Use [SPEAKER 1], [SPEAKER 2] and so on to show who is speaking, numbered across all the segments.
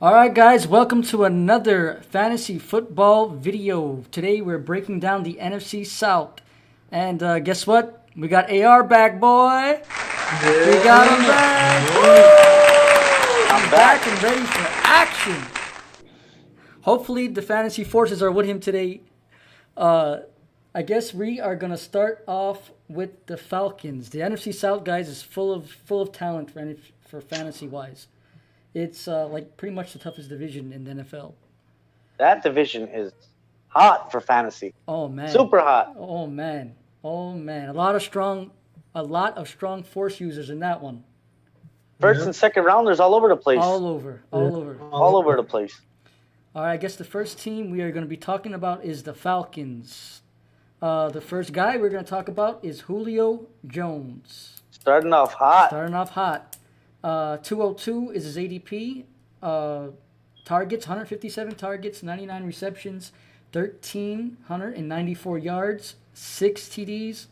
[SPEAKER 1] All right, guys, welcome to another fantasy football video. Today we're breaking down the NFC South. And guess what? We got AR back, boy. We got him back. I'm back and ready for action. Hopefully the fantasy forces are with him today. I guess we are going to start off with the Falcons. The NFC South, guys, is full of talent for fantasy-wise. It's like pretty much the toughest division in the NFL.
[SPEAKER 2] That division is hot for fantasy.
[SPEAKER 1] Oh man,
[SPEAKER 2] super hot.
[SPEAKER 1] Oh man, a lot of strong force users in that one.
[SPEAKER 2] First and second rounders all over the place.
[SPEAKER 1] All over
[SPEAKER 2] the place.
[SPEAKER 1] All right, I guess the first team we are going to be talking about is the Falcons. The first guy we're going to talk about is Julio Jones.
[SPEAKER 2] Starting off hot.
[SPEAKER 1] 202 is his ADP. Targets, 157 targets, 99 receptions, 1,394 yards, 6 TDs.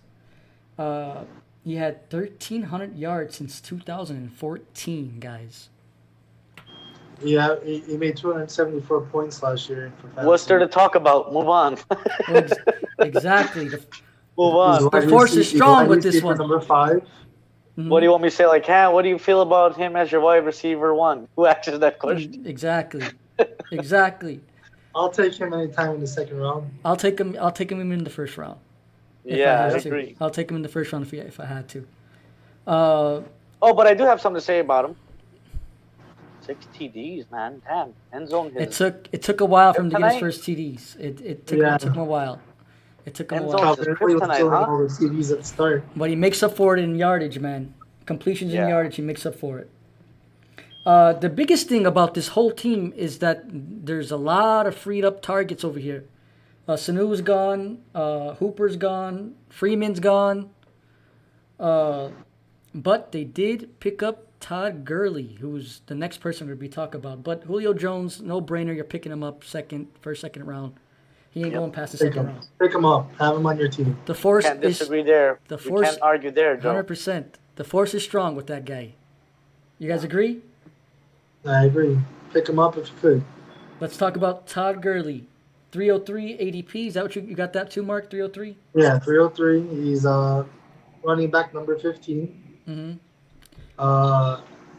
[SPEAKER 1] He had 1,300 yards since 2014, guys.
[SPEAKER 3] Yeah, he made 274 points last year.
[SPEAKER 2] What's there to talk about? Move on.
[SPEAKER 1] Exactly.
[SPEAKER 2] Move on.
[SPEAKER 1] The force is strong with this one.
[SPEAKER 3] Number 5.
[SPEAKER 2] Mm-hmm. What do you want me to say? Like, what do you feel about him as your wide receiver one? Who answers that question?
[SPEAKER 1] Exactly.
[SPEAKER 3] I'll take him anytime in the second round.
[SPEAKER 1] I'll take him in the first round.
[SPEAKER 2] Yeah, I agree.
[SPEAKER 1] I'll take him in the first round if I had to.
[SPEAKER 2] But I do have something to say about him. 6 TDs, man. Damn. End zone hits.
[SPEAKER 1] It took a while for him to get his first TDs. It took him a while.
[SPEAKER 3] TDs at the start.
[SPEAKER 1] But he makes up for it in yardage, man. Completions in yardage, he makes up for it. The biggest thing about this whole team is that there's a lot of freed up targets over here. Sanu's gone. Hooper's gone. Freeman's gone. But they did pick up Todd Gurley, who's the next person we'll be talking about. But Julio Jones, no brainer. You're picking him up second round. He ain't going past the second round.
[SPEAKER 3] Pick him up. Have him on your team.
[SPEAKER 1] The force
[SPEAKER 2] can't disagree there.
[SPEAKER 1] The force,
[SPEAKER 2] can't argue there, Joe.
[SPEAKER 1] 100%. The force is strong with that guy. You guys agree?
[SPEAKER 3] I agree. Pick him up if you could.
[SPEAKER 1] Let's talk about Todd Gurley. 303 ADP. Is that what you got that too, Mark? 303?
[SPEAKER 3] Yeah, 303. He's running back number 15.
[SPEAKER 1] Mm-hmm.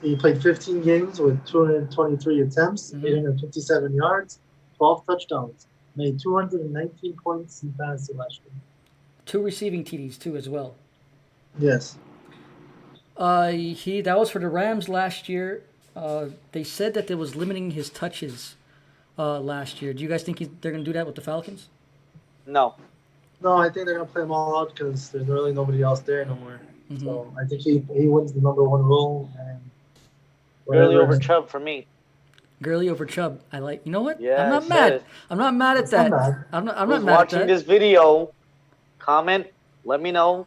[SPEAKER 3] He played 15 games with 223 attempts, 857 yards, 12 touchdowns. Made 219 points in fantasy last year.
[SPEAKER 1] 2 receiving TDs too as well.
[SPEAKER 3] Yes.
[SPEAKER 1] That was for the Rams last year. They said that they was limiting his touches last year. Do you guys think they're going to do that with the Falcons?
[SPEAKER 2] No,
[SPEAKER 3] I think they're going to play him all out because there's really nobody else there no more.
[SPEAKER 1] Mm-hmm.
[SPEAKER 3] So I think he wins the number 1 role. And
[SPEAKER 2] Gurley over Chubb for me.
[SPEAKER 1] Gurley over Chubb. I like. You know what?
[SPEAKER 2] Yeah,
[SPEAKER 1] I'm not mad. I'm not mad at that. I'm not mad at that.
[SPEAKER 2] Watching this video, comment. Let me know.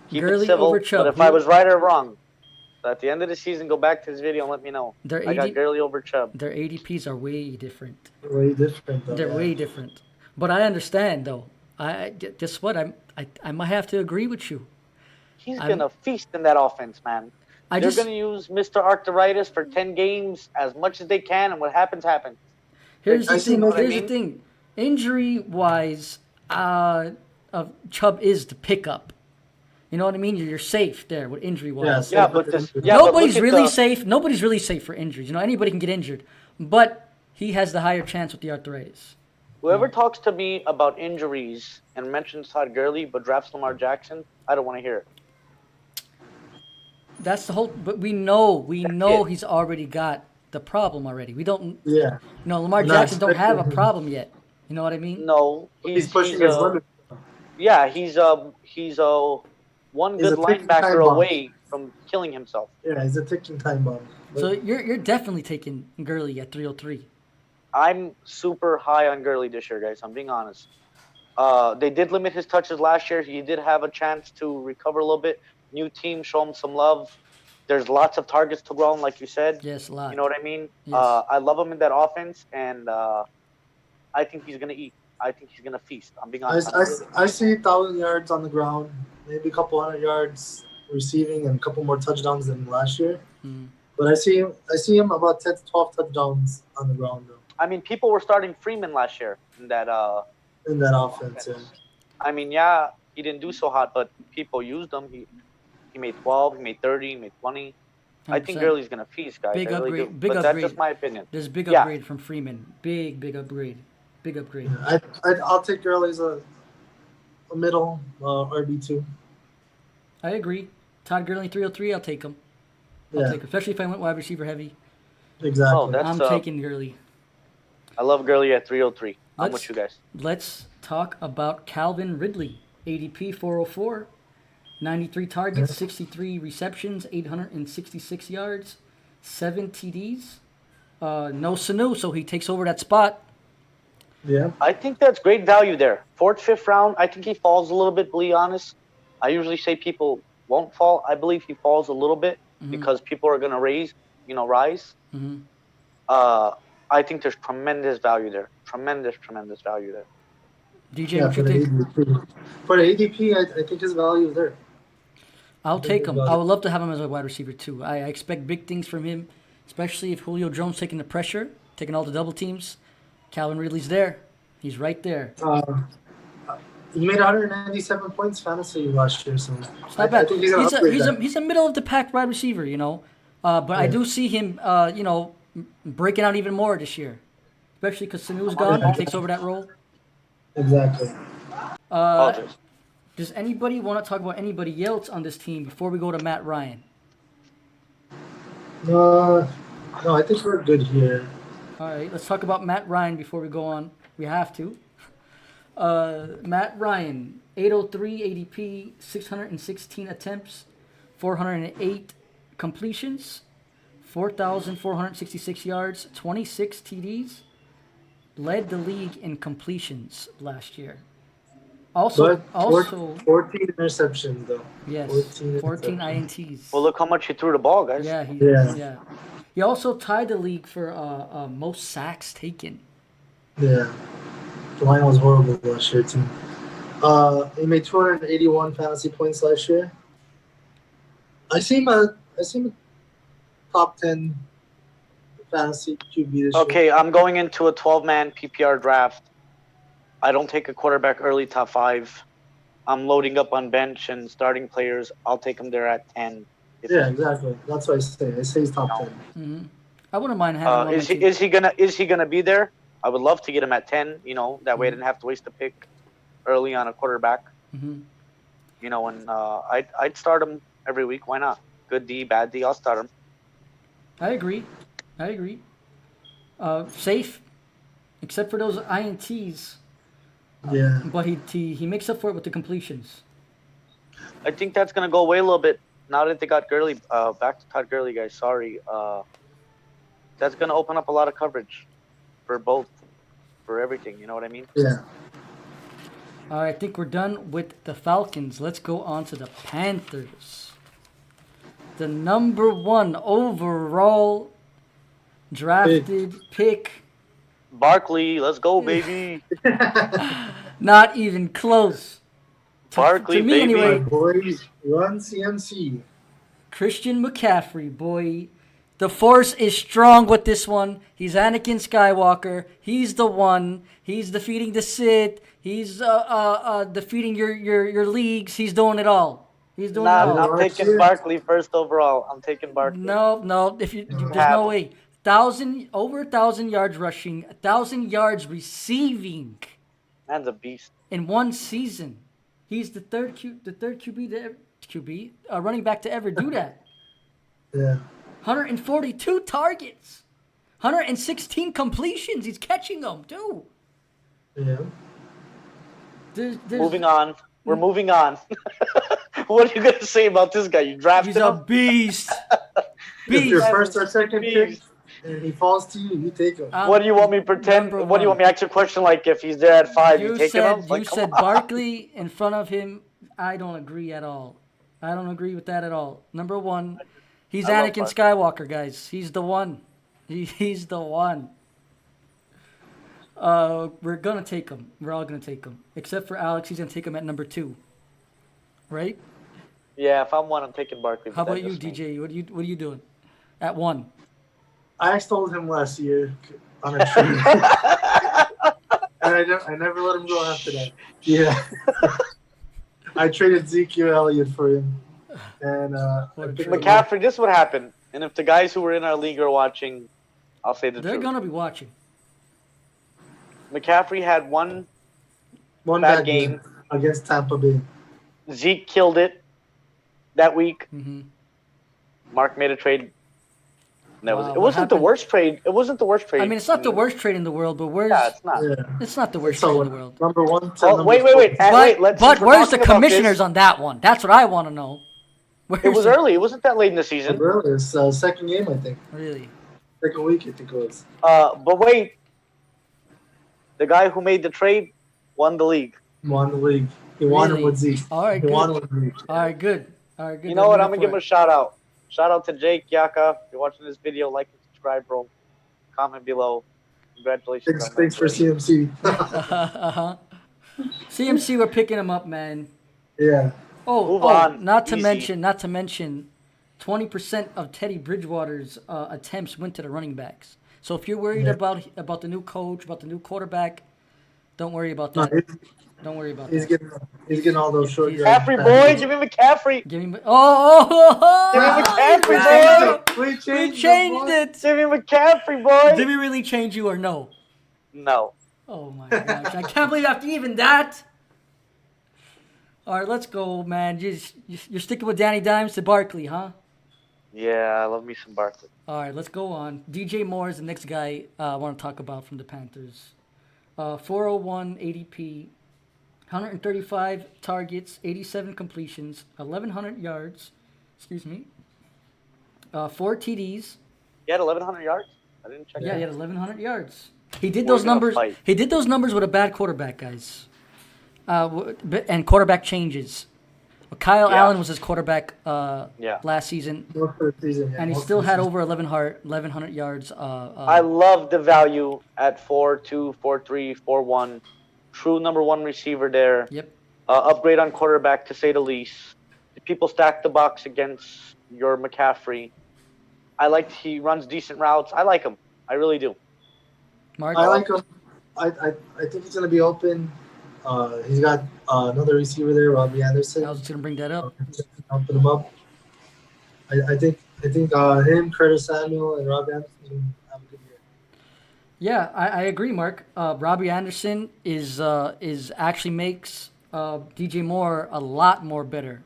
[SPEAKER 2] Keep
[SPEAKER 1] Gurley
[SPEAKER 2] it civil.
[SPEAKER 1] over Chubb.
[SPEAKER 2] But if I was right or wrong, so at the end of the season, go back to this video and let me know. I got Gurley over Chubb.
[SPEAKER 1] Their ADPs are way different.
[SPEAKER 3] Way different.
[SPEAKER 1] They're way different. But I understand though. Guess what? I might have to agree with you.
[SPEAKER 2] He's gonna feast in that offense, man. They're going to use Mr. Arthritis for 10 games as much as they can, and what happens, happens.
[SPEAKER 1] Here's the thing. Injury-wise, Chubb is the pickup. You know what I mean? You're safe there with injury-wise. Nobody's really safe. Nobody's really safe for injuries. You know, anybody can get injured. But he has the higher chance with the arthritis.
[SPEAKER 2] Whoever talks to me about injuries and mentions Todd Gurley but drafts Lamar Jackson, I don't want to hear it.
[SPEAKER 1] That's the whole. But we know he's already got the problem already. We don't.
[SPEAKER 3] Yeah.
[SPEAKER 1] Lamar Jackson don't have a problem yet. You know what I mean?
[SPEAKER 2] No,
[SPEAKER 3] he's pushing his limit.
[SPEAKER 2] Yeah, he's one good linebacker away from killing himself.
[SPEAKER 3] Yeah, he's a ticking time bomb.
[SPEAKER 1] So you're definitely taking Gurley at 303.
[SPEAKER 2] I'm super high on Gurley this year, guys. I'm being honest. They did limit his touches last year. He did have a chance to recover a little bit. New team, show him some love. There's lots of targets to grow on, like you said.
[SPEAKER 1] Yes, a lot.
[SPEAKER 2] You know what I mean?
[SPEAKER 1] Yes.
[SPEAKER 2] I love him in that offense, and I think he's going to eat. I think he's going to feast. I'm being honest.
[SPEAKER 3] I see 1,000 yards on the ground, maybe a couple hundred yards receiving, and a couple more touchdowns than last year. But I see him about 10 to 12 touchdowns on the ground though
[SPEAKER 2] I mean, people were starting Freeman last year in that
[SPEAKER 3] in that offense. Yeah.
[SPEAKER 2] I mean, yeah, he didn't do so hot, but people used him. He made 12, he made 30, he made 20. I think
[SPEAKER 1] 100%.
[SPEAKER 2] Gurley's gonna feast, guys. I
[SPEAKER 1] Big
[SPEAKER 2] really do.
[SPEAKER 1] upgrade. Big
[SPEAKER 2] But that's just
[SPEAKER 1] upgrade.
[SPEAKER 2] my opinion.
[SPEAKER 1] There's big
[SPEAKER 2] Yeah.
[SPEAKER 1] upgrade from Freeman. Big upgrade. Big upgrade.
[SPEAKER 3] Yeah, I'll take Gurley as a middle RB2.
[SPEAKER 1] I agree. Todd Gurley 303. I'll take him. I'll take him, especially if I went wide receiver heavy.
[SPEAKER 3] Exactly.
[SPEAKER 2] Oh, that's
[SPEAKER 1] I'm taking Gurley.
[SPEAKER 2] I love Gurley at 303. I'm
[SPEAKER 1] Let's-
[SPEAKER 2] with you guys.
[SPEAKER 1] Let's talk about Calvin Ridley. ADP 404. 93 targets, 63 receptions, 866 yards, 7 TDs. No Sanu, so he takes over that spot.
[SPEAKER 3] Yeah.
[SPEAKER 2] I think that's great value there. 4th, 5th round. I think he falls a little bit. To be honest, I usually say people won't fall. I believe he falls a little bit because people are gonna rise.
[SPEAKER 1] Mm-hmm.
[SPEAKER 2] I think there's tremendous value there. Tremendous value there.
[SPEAKER 1] DJ,
[SPEAKER 3] Yeah,
[SPEAKER 1] what
[SPEAKER 3] for
[SPEAKER 1] you
[SPEAKER 3] the
[SPEAKER 1] think?
[SPEAKER 3] ADP. For the ADP, I think his value is there.
[SPEAKER 1] I'll take him.
[SPEAKER 3] about
[SPEAKER 1] I
[SPEAKER 3] it.
[SPEAKER 1] would love to have him as a wide receiver too. I expect big things from him, especially if Julio Jones taking the pressure, taking all the double teams. Calvin Ridley's there. He's right there.
[SPEAKER 3] He made 197 points fantasy last year, so
[SPEAKER 1] It's not bad.
[SPEAKER 3] I think he's gonna upgrade that.
[SPEAKER 1] He's a middle of the pack wide receiver, But I do see him, breaking out even more this year, especially because Sanu's gone. He takes over that role.
[SPEAKER 3] Exactly.
[SPEAKER 2] Apologies.
[SPEAKER 1] Does anybody want to talk about anybody else on this team before we go to Matt Ryan?
[SPEAKER 3] No, I think we're good here.
[SPEAKER 1] All right, let's talk about Matt Ryan before we go on. We have to. Matt Ryan, 803 ADP, 616 attempts, 408 completions, 4,466 yards, 26 TDs. Led the league in completions last year. Also,
[SPEAKER 3] But 14 interceptions though.
[SPEAKER 1] yes, 14 INTs.
[SPEAKER 2] Well, look how much he threw the ball, guys.
[SPEAKER 1] Yeah,
[SPEAKER 3] Yeah.
[SPEAKER 1] He also tied the league for most sacks taken.
[SPEAKER 3] Yeah. The line was horrible last year too. He made 281 fantasy points last year. I see him a top 10 fantasy QB this year.
[SPEAKER 2] Okay, I'm going into a 12-man PPR draft. I don't take a quarterback early, top 5. I'm loading up on bench and starting players. I'll take them there at 10.
[SPEAKER 3] Yeah, exactly. That's what I say. I say he's top 10.
[SPEAKER 1] Mm-hmm. I wouldn't mind having him on my team.
[SPEAKER 2] Is he gonna be there? I would love to get him at 10. That way I didn't have to waste a pick early on a quarterback.
[SPEAKER 1] Mm-hmm.
[SPEAKER 2] And I'd start him every week. Why not? Good D, bad D. I'll start him.
[SPEAKER 1] I agree. Safe, except for those INTs.
[SPEAKER 3] Yeah.
[SPEAKER 1] But he makes up for it with the completions.
[SPEAKER 2] I think that's gonna go away a little bit now that they got Gurley. Back to Todd Gurley, guys. Sorry. That's gonna open up a lot of coverage for both, for everything. You know what I mean?
[SPEAKER 3] Yeah.
[SPEAKER 1] All right, I think we're done with the Falcons. Let's go on to the Panthers. The number 1 overall drafted pick.
[SPEAKER 2] Barkley, let's go, baby.
[SPEAKER 1] Not even close.
[SPEAKER 2] Barkley,
[SPEAKER 1] to me,
[SPEAKER 2] baby.
[SPEAKER 1] anyway.
[SPEAKER 3] Boys, run CMC.
[SPEAKER 1] Christian McCaffrey, boy. The Force is strong with this one. He's Anakin Skywalker. He's the one. He's defeating the Sith. He's defeating your leagues. He's doing it all. He's doing it all.
[SPEAKER 2] I'm taking Barkley first overall. I'm taking Barkley.
[SPEAKER 1] No. There's no way. Over 1,000 yards rushing, 1,000 yards receiving.
[SPEAKER 2] Man's a beast.
[SPEAKER 1] In one season. He's the third running back to ever do that.
[SPEAKER 3] Yeah.
[SPEAKER 1] 142 targets, 116 completions. He's catching them too.
[SPEAKER 3] Yeah.
[SPEAKER 1] There's,
[SPEAKER 2] Moving on. We're moving on. What are you gonna say about this guy? You drafted
[SPEAKER 1] He's a
[SPEAKER 2] him?
[SPEAKER 1] beast.
[SPEAKER 3] If your
[SPEAKER 1] Beast.
[SPEAKER 3] first or second pick and he falls to you, you take him.
[SPEAKER 2] What do you want me to pretend?
[SPEAKER 1] Number
[SPEAKER 2] What do you want me to ask you a question like if he's there at 5, you taking him?
[SPEAKER 1] You said Barkley in front of him. I don't agree at all. I don't agree with that at all. Number 1, he's
[SPEAKER 2] I love
[SPEAKER 1] Anakin Skywalker, guys. He's the one. He's the one. We're gonna take him. We're all gonna take him, except for Alex. He's gonna take him at number 2. Right?
[SPEAKER 2] Yeah, if I'm one, I'm taking Barkley.
[SPEAKER 1] How about you, DJ? What are you doing? at 1.
[SPEAKER 3] I stole him last year on a trade. And I never let him go after that. Yeah. I traded Ezekiel Elliott for him. And
[SPEAKER 1] What a
[SPEAKER 3] I picked
[SPEAKER 1] trade.
[SPEAKER 3] him up.
[SPEAKER 2] McCaffrey, this would happen. And if the guys who were in our league are watching, I'll say the
[SPEAKER 1] They're
[SPEAKER 2] truth.
[SPEAKER 1] going to be watching.
[SPEAKER 2] McCaffrey had one
[SPEAKER 3] bad
[SPEAKER 2] game
[SPEAKER 3] against Tampa Bay.
[SPEAKER 2] Zeke killed it that week.
[SPEAKER 1] Mm-hmm.
[SPEAKER 2] Mark made a trade. That was
[SPEAKER 1] Wow,
[SPEAKER 2] it.
[SPEAKER 1] what
[SPEAKER 2] Wasn't the
[SPEAKER 1] happened?
[SPEAKER 2] worst trade. It wasn't the worst trade.
[SPEAKER 1] I mean, it's not the worst trade in the world, but where's...
[SPEAKER 2] Yeah, it's not.
[SPEAKER 3] Yeah.
[SPEAKER 1] It's not the worst
[SPEAKER 3] So,
[SPEAKER 1] trade in the world.
[SPEAKER 3] number 1 to
[SPEAKER 2] Oh,
[SPEAKER 3] number
[SPEAKER 2] wait.
[SPEAKER 3] 4.
[SPEAKER 2] Wait,
[SPEAKER 1] But
[SPEAKER 2] since we're
[SPEAKER 1] where's the
[SPEAKER 2] talking about
[SPEAKER 1] commissioners
[SPEAKER 2] this,
[SPEAKER 1] on that one? That's what I want to know.
[SPEAKER 2] It was
[SPEAKER 1] the-
[SPEAKER 2] early. It wasn't that late in the season.
[SPEAKER 3] Really? It's second game, I think.
[SPEAKER 1] Really?
[SPEAKER 3] Second week, I think it was.
[SPEAKER 2] But wait, the guy who made the trade won the league.
[SPEAKER 3] Won the league. He won
[SPEAKER 1] Really?
[SPEAKER 3] it with Zeke.
[SPEAKER 1] All right,
[SPEAKER 3] He won it
[SPEAKER 1] good.
[SPEAKER 3] with Zeke.
[SPEAKER 1] All right, good. All right, good.
[SPEAKER 2] You know what?
[SPEAKER 1] Let
[SPEAKER 2] I'm
[SPEAKER 1] me
[SPEAKER 2] gonna give him
[SPEAKER 1] know
[SPEAKER 2] a shout out. Shout out to Jake Yaka. If you're watching this video, like and subscribe, bro. Comment below. Congratulations.
[SPEAKER 3] Thanks for CMC.
[SPEAKER 1] for it. Uh-huh. CMC, we're picking him up, man.
[SPEAKER 3] Yeah.
[SPEAKER 2] Move on.
[SPEAKER 1] Not to
[SPEAKER 2] Easy.
[SPEAKER 1] mention, 20% of Teddy Bridgewater's attempts went to the running backs. So if you're worried about the new coach, about the new quarterback, don't worry about
[SPEAKER 3] No,
[SPEAKER 1] that. Don't worry about
[SPEAKER 3] he's
[SPEAKER 1] that.
[SPEAKER 3] getting all those short yards.
[SPEAKER 2] McCaffrey, boy. Jimmy McCaffrey.
[SPEAKER 1] Give me oh,
[SPEAKER 2] Jimmy McCaffrey, boy.
[SPEAKER 1] We changed it.
[SPEAKER 2] Jimmy McCaffrey, boy.
[SPEAKER 1] Did we really change you or no?
[SPEAKER 2] No.
[SPEAKER 1] Oh my gosh! I can't believe after even that. All right, let's go, man. You're sticking with Danny Dimes to Barkley, huh?
[SPEAKER 2] Yeah, I love me some Barkley.
[SPEAKER 1] All right, let's go on. DJ Moore is the next guy I want to talk about from the Panthers. 401 ADP, 135 targets, 87 completions, 1,100 yards. Excuse me. 4 TDs.
[SPEAKER 2] He had 1,100 yards. I didn't check.
[SPEAKER 1] Yeah,
[SPEAKER 2] that.
[SPEAKER 1] he had 1,100 yards. He did
[SPEAKER 2] We're
[SPEAKER 1] those
[SPEAKER 2] gonna
[SPEAKER 1] numbers.
[SPEAKER 2] fight.
[SPEAKER 1] He did those numbers with a bad quarterback, guys. And quarterback changes. Kyle
[SPEAKER 2] Yeah.
[SPEAKER 1] Allen was his quarterback
[SPEAKER 2] Yeah.
[SPEAKER 1] last season,
[SPEAKER 3] Most of the season, yeah,
[SPEAKER 1] and he
[SPEAKER 3] most
[SPEAKER 1] still
[SPEAKER 3] of the
[SPEAKER 1] had
[SPEAKER 3] season.
[SPEAKER 1] over 1,100 yards.
[SPEAKER 2] I love the value at 4.2, 4.3, 4.1. True number 1 receiver there.
[SPEAKER 1] Yep.
[SPEAKER 2] Upgrade on quarterback to say the least. The people stack the box against your McCaffrey. He runs decent routes. I like him. I really do.
[SPEAKER 1] Mark.
[SPEAKER 3] I like him. I think he's gonna be open. He's got another receiver there, Robbie Anderson.
[SPEAKER 1] I was just gonna bring that up.
[SPEAKER 3] Helping him up. I think him, Curtis Samuel, and Robbie Anderson have a good year.
[SPEAKER 1] Yeah, I agree, Mark. Robbie Anderson is actually makes DJ Moore a lot more better.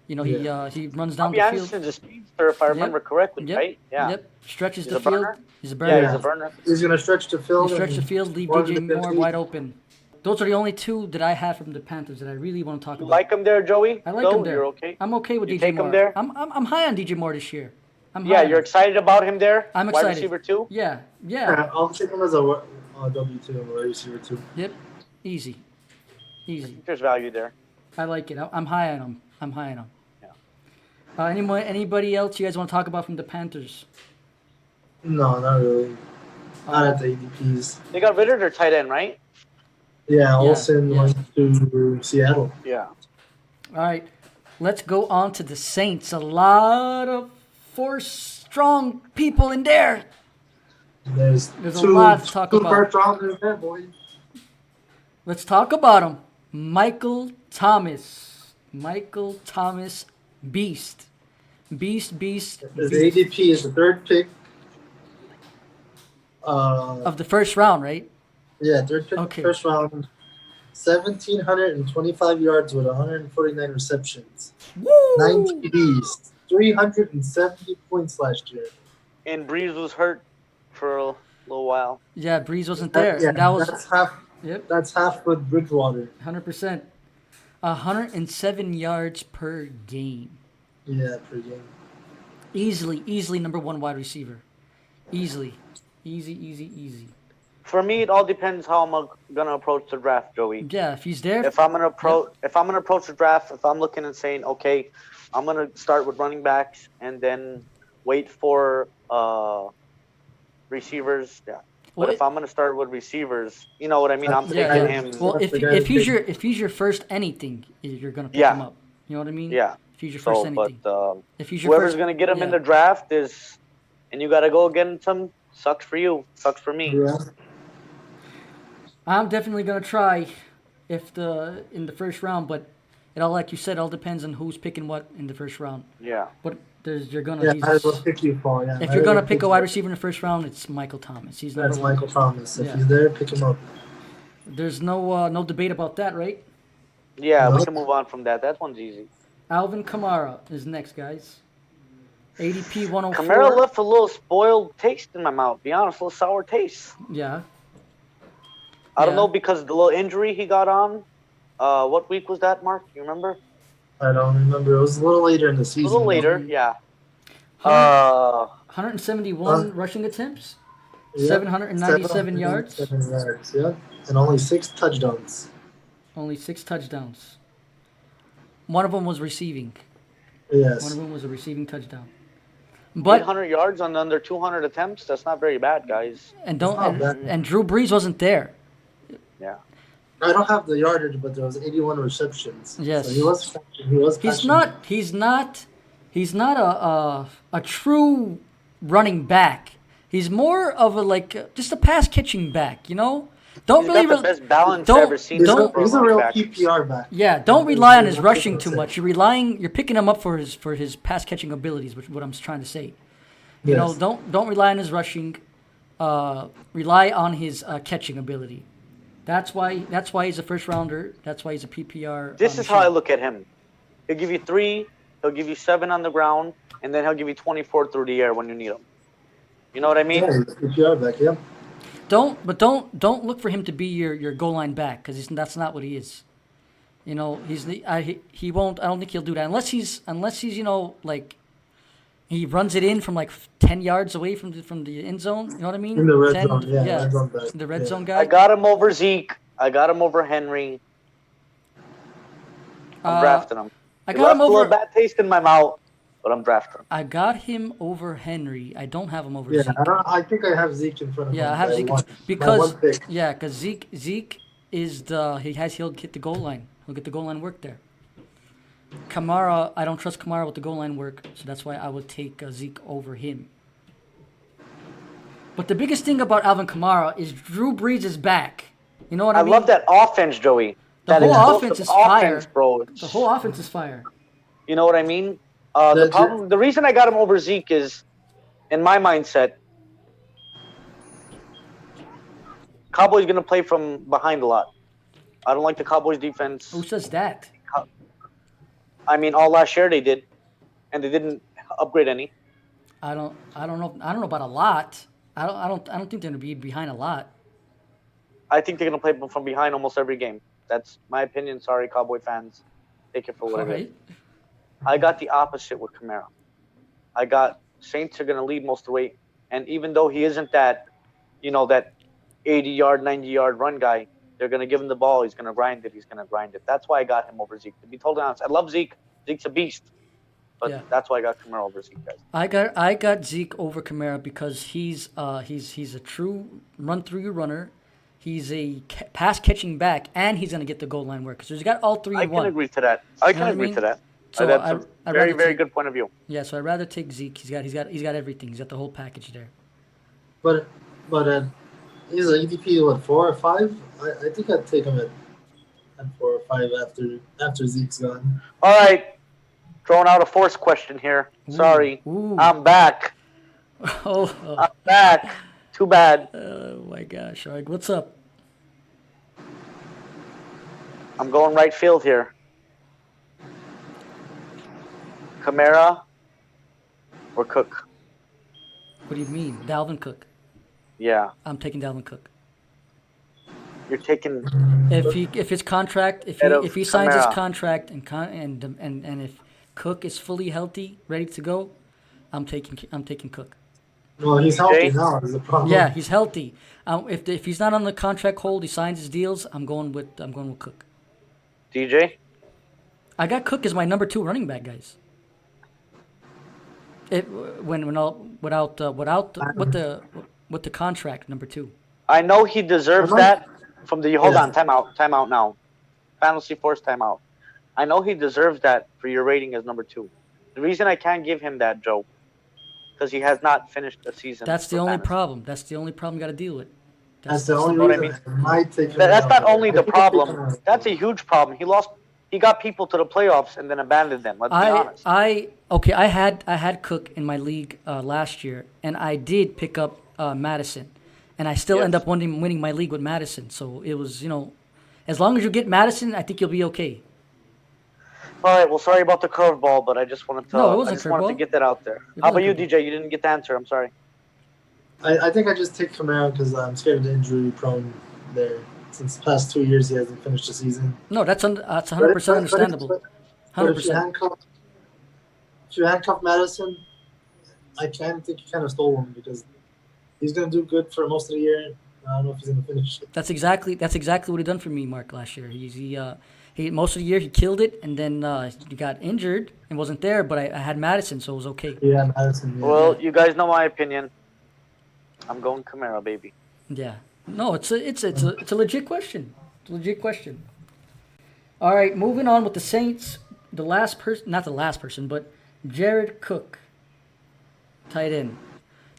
[SPEAKER 1] You know, he runs down
[SPEAKER 2] Robbie
[SPEAKER 1] the field.
[SPEAKER 2] Anderson's a speedster, if I remember correctly,
[SPEAKER 1] Yep.
[SPEAKER 2] right? Yeah.
[SPEAKER 1] Yep. Stretches
[SPEAKER 2] He's
[SPEAKER 1] the
[SPEAKER 2] a
[SPEAKER 1] field.
[SPEAKER 2] burner?
[SPEAKER 1] He's a burner.
[SPEAKER 2] Yeah,
[SPEAKER 3] Yeah.
[SPEAKER 2] he's a burner.
[SPEAKER 3] He's gonna stretch the field.
[SPEAKER 1] He stretch the
[SPEAKER 3] and
[SPEAKER 1] field, leave
[SPEAKER 3] run
[SPEAKER 1] DJ
[SPEAKER 3] the
[SPEAKER 1] Moore
[SPEAKER 3] field.
[SPEAKER 1] wide open. Those are the only two that I have from the Panthers that I really want to talk
[SPEAKER 2] You
[SPEAKER 1] about.
[SPEAKER 2] like him there, Joey?
[SPEAKER 1] I like
[SPEAKER 2] No,
[SPEAKER 1] him there.
[SPEAKER 2] You're okay?
[SPEAKER 1] I'm okay with
[SPEAKER 2] You
[SPEAKER 1] DJ
[SPEAKER 2] take
[SPEAKER 1] Moore.
[SPEAKER 2] him there?
[SPEAKER 1] I'm high on DJ Moore this year. I'm high
[SPEAKER 2] Yeah,
[SPEAKER 1] on
[SPEAKER 2] you're
[SPEAKER 1] him.
[SPEAKER 2] excited about him there?
[SPEAKER 1] I'm
[SPEAKER 2] Wide
[SPEAKER 1] excited.
[SPEAKER 2] receiver too?
[SPEAKER 1] Yeah.
[SPEAKER 3] Yeah, I'll take him as a W2 and wide receiver too.
[SPEAKER 1] Yep. Easy.
[SPEAKER 2] I
[SPEAKER 1] Easy.
[SPEAKER 2] think there's value there.
[SPEAKER 1] I like it. I'm high on him. I'm high on him.
[SPEAKER 2] Yeah.
[SPEAKER 1] Anybody else you guys want to talk about from the Panthers?
[SPEAKER 3] No, not really. Not at the ADPs.
[SPEAKER 2] They got rid of their tight end, right?
[SPEAKER 3] Yeah, Olsen
[SPEAKER 1] yeah.
[SPEAKER 3] went to Seattle.
[SPEAKER 2] Yeah.
[SPEAKER 1] All right. Let's go on to the Saints. A lot of strong people in there.
[SPEAKER 3] There's
[SPEAKER 1] a
[SPEAKER 3] two,
[SPEAKER 1] lot to talk
[SPEAKER 3] two
[SPEAKER 1] about.
[SPEAKER 3] first rounders there, boy.
[SPEAKER 1] Let's talk about him. Michael Thomas. Michael Thomas, beast. Beast.
[SPEAKER 3] The ADP is the third pick.
[SPEAKER 1] Of the first round, right?
[SPEAKER 3] Yeah, third pick,
[SPEAKER 1] Okay.
[SPEAKER 3] first round. 1,725 yards with 149 receptions.
[SPEAKER 1] Woo!
[SPEAKER 3] 9 TDs. 370 points last year.
[SPEAKER 2] And Breeze was hurt for a little while.
[SPEAKER 1] Yeah, Breeze wasn't there.
[SPEAKER 3] Yeah,
[SPEAKER 1] And that was
[SPEAKER 3] that's half.
[SPEAKER 1] Yep.
[SPEAKER 3] That's half with Bridgewater.
[SPEAKER 1] 100%. 107 yards per game.
[SPEAKER 3] Yeah, per game.
[SPEAKER 1] Easily number 1 wide receiver. Easily. Easy.
[SPEAKER 2] For me, it all depends how I'm gonna approach the draft, Joey.
[SPEAKER 1] Yeah, if he's there.
[SPEAKER 2] If I'm gonna approach the draft, if I'm looking and saying, okay, I'm gonna start with running backs and then wait for receivers. Yeah. But
[SPEAKER 1] Well,
[SPEAKER 2] if I'm gonna start with receivers, you know what I mean. I'm
[SPEAKER 3] Yeah,
[SPEAKER 2] taking
[SPEAKER 1] yeah.
[SPEAKER 2] him.
[SPEAKER 1] Well,
[SPEAKER 3] That's
[SPEAKER 1] if
[SPEAKER 3] the guy
[SPEAKER 1] if he's
[SPEAKER 3] to
[SPEAKER 1] your first anything, you're gonna pick
[SPEAKER 2] Yeah.
[SPEAKER 1] him up. You know what I mean?
[SPEAKER 2] Yeah.
[SPEAKER 1] If he's your first
[SPEAKER 2] So, but
[SPEAKER 1] anything. If he's your
[SPEAKER 2] whoever's
[SPEAKER 1] first,
[SPEAKER 2] gonna get him in
[SPEAKER 1] yeah.
[SPEAKER 2] the draft is and you got to go against him. Sucks for you. Sucks for me.
[SPEAKER 3] Yeah.
[SPEAKER 1] I'm definitely gonna try in the first round, but it all like you said, all depends on who's picking what in the first round.
[SPEAKER 2] Yeah.
[SPEAKER 1] But you're gonna
[SPEAKER 3] Yeah, I will pick you for. Yeah.
[SPEAKER 1] if you're gonna pick a wide receiver in the first round, it's Michael Thomas. He's number
[SPEAKER 3] That's
[SPEAKER 1] one.
[SPEAKER 3] Michael Thomas. If
[SPEAKER 1] Yeah.
[SPEAKER 3] he's there, pick him up.
[SPEAKER 1] There's no debate about that, right?
[SPEAKER 2] Yeah, we
[SPEAKER 3] No.
[SPEAKER 2] can move on from that. That one's easy.
[SPEAKER 1] Alvin Kamara is next, guys. ADP 104.
[SPEAKER 2] Kamara left a little spoiled taste in my mouth. Be honest, a little sour taste.
[SPEAKER 1] Yeah.
[SPEAKER 2] I don't
[SPEAKER 1] Yeah.
[SPEAKER 2] know because the little injury he got on. What week was that, Mark? You remember?
[SPEAKER 3] I don't remember. It was a little later in the
[SPEAKER 2] A
[SPEAKER 3] season.
[SPEAKER 2] little later, yeah.
[SPEAKER 1] 171 rushing attempts,
[SPEAKER 3] Yeah.
[SPEAKER 1] 797 yards,
[SPEAKER 3] 7 yards, yeah. And only 6 touchdowns.
[SPEAKER 1] only 6 touchdowns. One of them was receiving.
[SPEAKER 3] Yes.
[SPEAKER 1] One of them was a receiving touchdown. But
[SPEAKER 2] 800 yards on under 200 attempts. That's not very bad, guys.
[SPEAKER 1] and
[SPEAKER 3] It's not bad.
[SPEAKER 1] and Drew Brees wasn't there.
[SPEAKER 2] Yeah.
[SPEAKER 3] I don't have the yardage, but there was 81 receptions.
[SPEAKER 1] Yes.
[SPEAKER 3] So he was
[SPEAKER 1] He's not a true running back. He's more of just a pass catching back, you know? Don't
[SPEAKER 2] He's
[SPEAKER 1] really
[SPEAKER 2] got the best balance
[SPEAKER 1] don't-
[SPEAKER 2] I've ever seen.
[SPEAKER 3] He's,
[SPEAKER 1] don't-
[SPEAKER 3] a, he's a real PPR back.
[SPEAKER 1] Yeah, don't rely on his rushing too much. You're picking him up for his pass catching abilities, which is what I'm trying to say. You know, don't rely on his rushing. Rely on his catching ability. That's why he's a first rounder. That's why he's a PPR.
[SPEAKER 2] This is how I look at him. He'll give you 3. He'll give you 7 on the ground, and then he'll give you 24 through the air when you need him. You know what I mean?
[SPEAKER 3] Yeah, he's a PPR back, yeah.
[SPEAKER 1] Don't look for him to be your goal line back because that's not what he is. You know, he won't. I don't think he'll do that unless he's he runs it in from 10 yards away from the end zone. You know what I mean?
[SPEAKER 3] In the red
[SPEAKER 1] 10,
[SPEAKER 3] zone, yeah. Red zone back.
[SPEAKER 1] The red
[SPEAKER 3] Yeah.
[SPEAKER 1] zone guy.
[SPEAKER 2] I got him over Zeke. I got him over Henry. I'm drafting him.
[SPEAKER 1] I
[SPEAKER 2] He
[SPEAKER 1] got him
[SPEAKER 2] left a
[SPEAKER 1] over.
[SPEAKER 2] little bad taste in my mouth, but I'm drafting him.
[SPEAKER 1] I got him over Henry. I don't have him over
[SPEAKER 3] Yeah,
[SPEAKER 1] Zeke.
[SPEAKER 3] I think I have Zeke in front of him.
[SPEAKER 1] Yeah, I have
[SPEAKER 3] by
[SPEAKER 1] Zeke
[SPEAKER 3] one- by
[SPEAKER 1] because
[SPEAKER 3] one pick.
[SPEAKER 1] Zeke is he'll hit the goal line. He'll get the goal line work there. Kamara, I don't trust Kamara with the goal line work, so that's why I would take Zeke over him. But the biggest thing about Alvin Kamara is Drew Brees is back. You know what I mean?
[SPEAKER 2] love that offense, Joey.
[SPEAKER 1] The
[SPEAKER 2] That
[SPEAKER 1] whole
[SPEAKER 2] explosive
[SPEAKER 1] offense is fire.
[SPEAKER 2] bro.
[SPEAKER 1] The whole offense is fire.
[SPEAKER 2] You know what I mean?
[SPEAKER 3] The-
[SPEAKER 2] The reason I got him over Zeke is, in my mindset, Cowboys gonna play from behind a lot. I don't like the Cowboys defense.
[SPEAKER 1] Who says that?
[SPEAKER 2] I mean, all last year they did, and they didn't upgrade any.
[SPEAKER 1] I don't know about a lot. I don't think they're gonna be behind a lot.
[SPEAKER 2] I think they're gonna play from behind almost every game. That's my opinion. Sorry, Cowboy fans. Take it for what
[SPEAKER 1] All
[SPEAKER 2] it is.
[SPEAKER 1] right.
[SPEAKER 2] I got the opposite with Kamara. I got Saints are going to lead most of the way. And even though he isn't that 80-yard, 90-yard run guy, they're going to give him the ball. He's going to grind it. That's why I got him over Zeke. To be totally honest, I love Zeke. Zeke's a beast. But
[SPEAKER 1] Yeah.
[SPEAKER 2] that's why I got Kamara over Zeke, guys.
[SPEAKER 1] I got Zeke over Kamara because he's a true run through your runner. He's a pass catching back, and he's gonna get the goal line work. So he's got all three
[SPEAKER 2] I
[SPEAKER 1] in
[SPEAKER 2] can
[SPEAKER 1] one.
[SPEAKER 2] agree to that. I can agree to that.
[SPEAKER 1] So
[SPEAKER 2] That's
[SPEAKER 1] I'd
[SPEAKER 2] a very,
[SPEAKER 1] rather
[SPEAKER 2] very
[SPEAKER 1] take-
[SPEAKER 2] good point of view.
[SPEAKER 1] Yeah, so I'd rather take Zeke. He's got everything. He's got the whole package there.
[SPEAKER 3] But he's an EDP, 4 or 5? I think I'd take him at 4 or 5 after Zeke's gone.
[SPEAKER 2] All right. Throwing out a forced question here. Sorry.
[SPEAKER 1] Ooh.
[SPEAKER 2] I'm back.
[SPEAKER 1] Oh,
[SPEAKER 2] I'm back. Too bad.
[SPEAKER 1] oh my gosh! All right, what's up?
[SPEAKER 2] I'm going right field here. Kamara or Cook?
[SPEAKER 1] What do you mean, Dalvin Cook?
[SPEAKER 2] Yeah.
[SPEAKER 1] I'm taking Dalvin Cook.
[SPEAKER 2] You're taking
[SPEAKER 1] If his contract,
[SPEAKER 2] Head of
[SPEAKER 1] if he signs his
[SPEAKER 2] Kamara.
[SPEAKER 1] contract and if Cook is fully healthy, ready to go, I'm taking Cook.
[SPEAKER 3] Well, he's healthy
[SPEAKER 2] Jay?
[SPEAKER 3] now. Is the problem?
[SPEAKER 1] Yeah, he's healthy. If he's not on the contract hold, he signs his deals. I'm going with Cook.
[SPEAKER 2] DJ.
[SPEAKER 1] I got Cook as my number 2 running back, guys. With the contract number 2.
[SPEAKER 2] I know he deserves that from the hold on, timeout now. Fantasy Force timeout. I know he deserves that for your rating as number 2. The reason I can't give him that, Joe, because he has not finished a season.
[SPEAKER 1] That's the
[SPEAKER 2] for
[SPEAKER 1] only
[SPEAKER 2] fantasy.
[SPEAKER 1] problem. That's the only problem you got to deal with.
[SPEAKER 3] That's the only
[SPEAKER 2] what I
[SPEAKER 3] reason
[SPEAKER 2] mean.
[SPEAKER 3] I might take him
[SPEAKER 2] That's
[SPEAKER 3] out.
[SPEAKER 2] not only
[SPEAKER 3] I
[SPEAKER 2] the
[SPEAKER 3] think I'll take him
[SPEAKER 2] problem.
[SPEAKER 3] out.
[SPEAKER 2] That's a huge problem. He got people to the playoffs and then abandoned them. Let's be honest.
[SPEAKER 1] I had Cook in my league last year, and I did pick up Madison, and I still end up winning my league with Madison. So it was, as long as you get Madison, I think you'll be okay.
[SPEAKER 2] All right. Well, sorry about the curveball, but I just wanted to.
[SPEAKER 1] No, it wasn't
[SPEAKER 2] I just wanted to
[SPEAKER 1] curveball.
[SPEAKER 2] get that out there. How about you, DJ? You didn't get the answer. I'm sorry.
[SPEAKER 3] I think I just take Kamara because I'm scared of the injury prone there. Since the past 2 years, he hasn't finished the season.
[SPEAKER 1] No, that's 100% understandable. 100%.
[SPEAKER 3] If you handcuff Madison, I think you kind of stole him because he's going to do good for most of the year. I don't know if he's going to finish it.
[SPEAKER 1] That's exactly what he done for me, Mark, last year. He most of the year he killed it, and then he got injured and wasn't there. But I had Madison, so it was okay.
[SPEAKER 3] Yeah, Madison. Yeah.
[SPEAKER 2] Well, you guys know my opinion. I'm going Kamara, baby.
[SPEAKER 1] Yeah. No, it's a legit question. It's a legit question. All right, moving on with the Saints. Not the last person, but Jared Cook, tight end.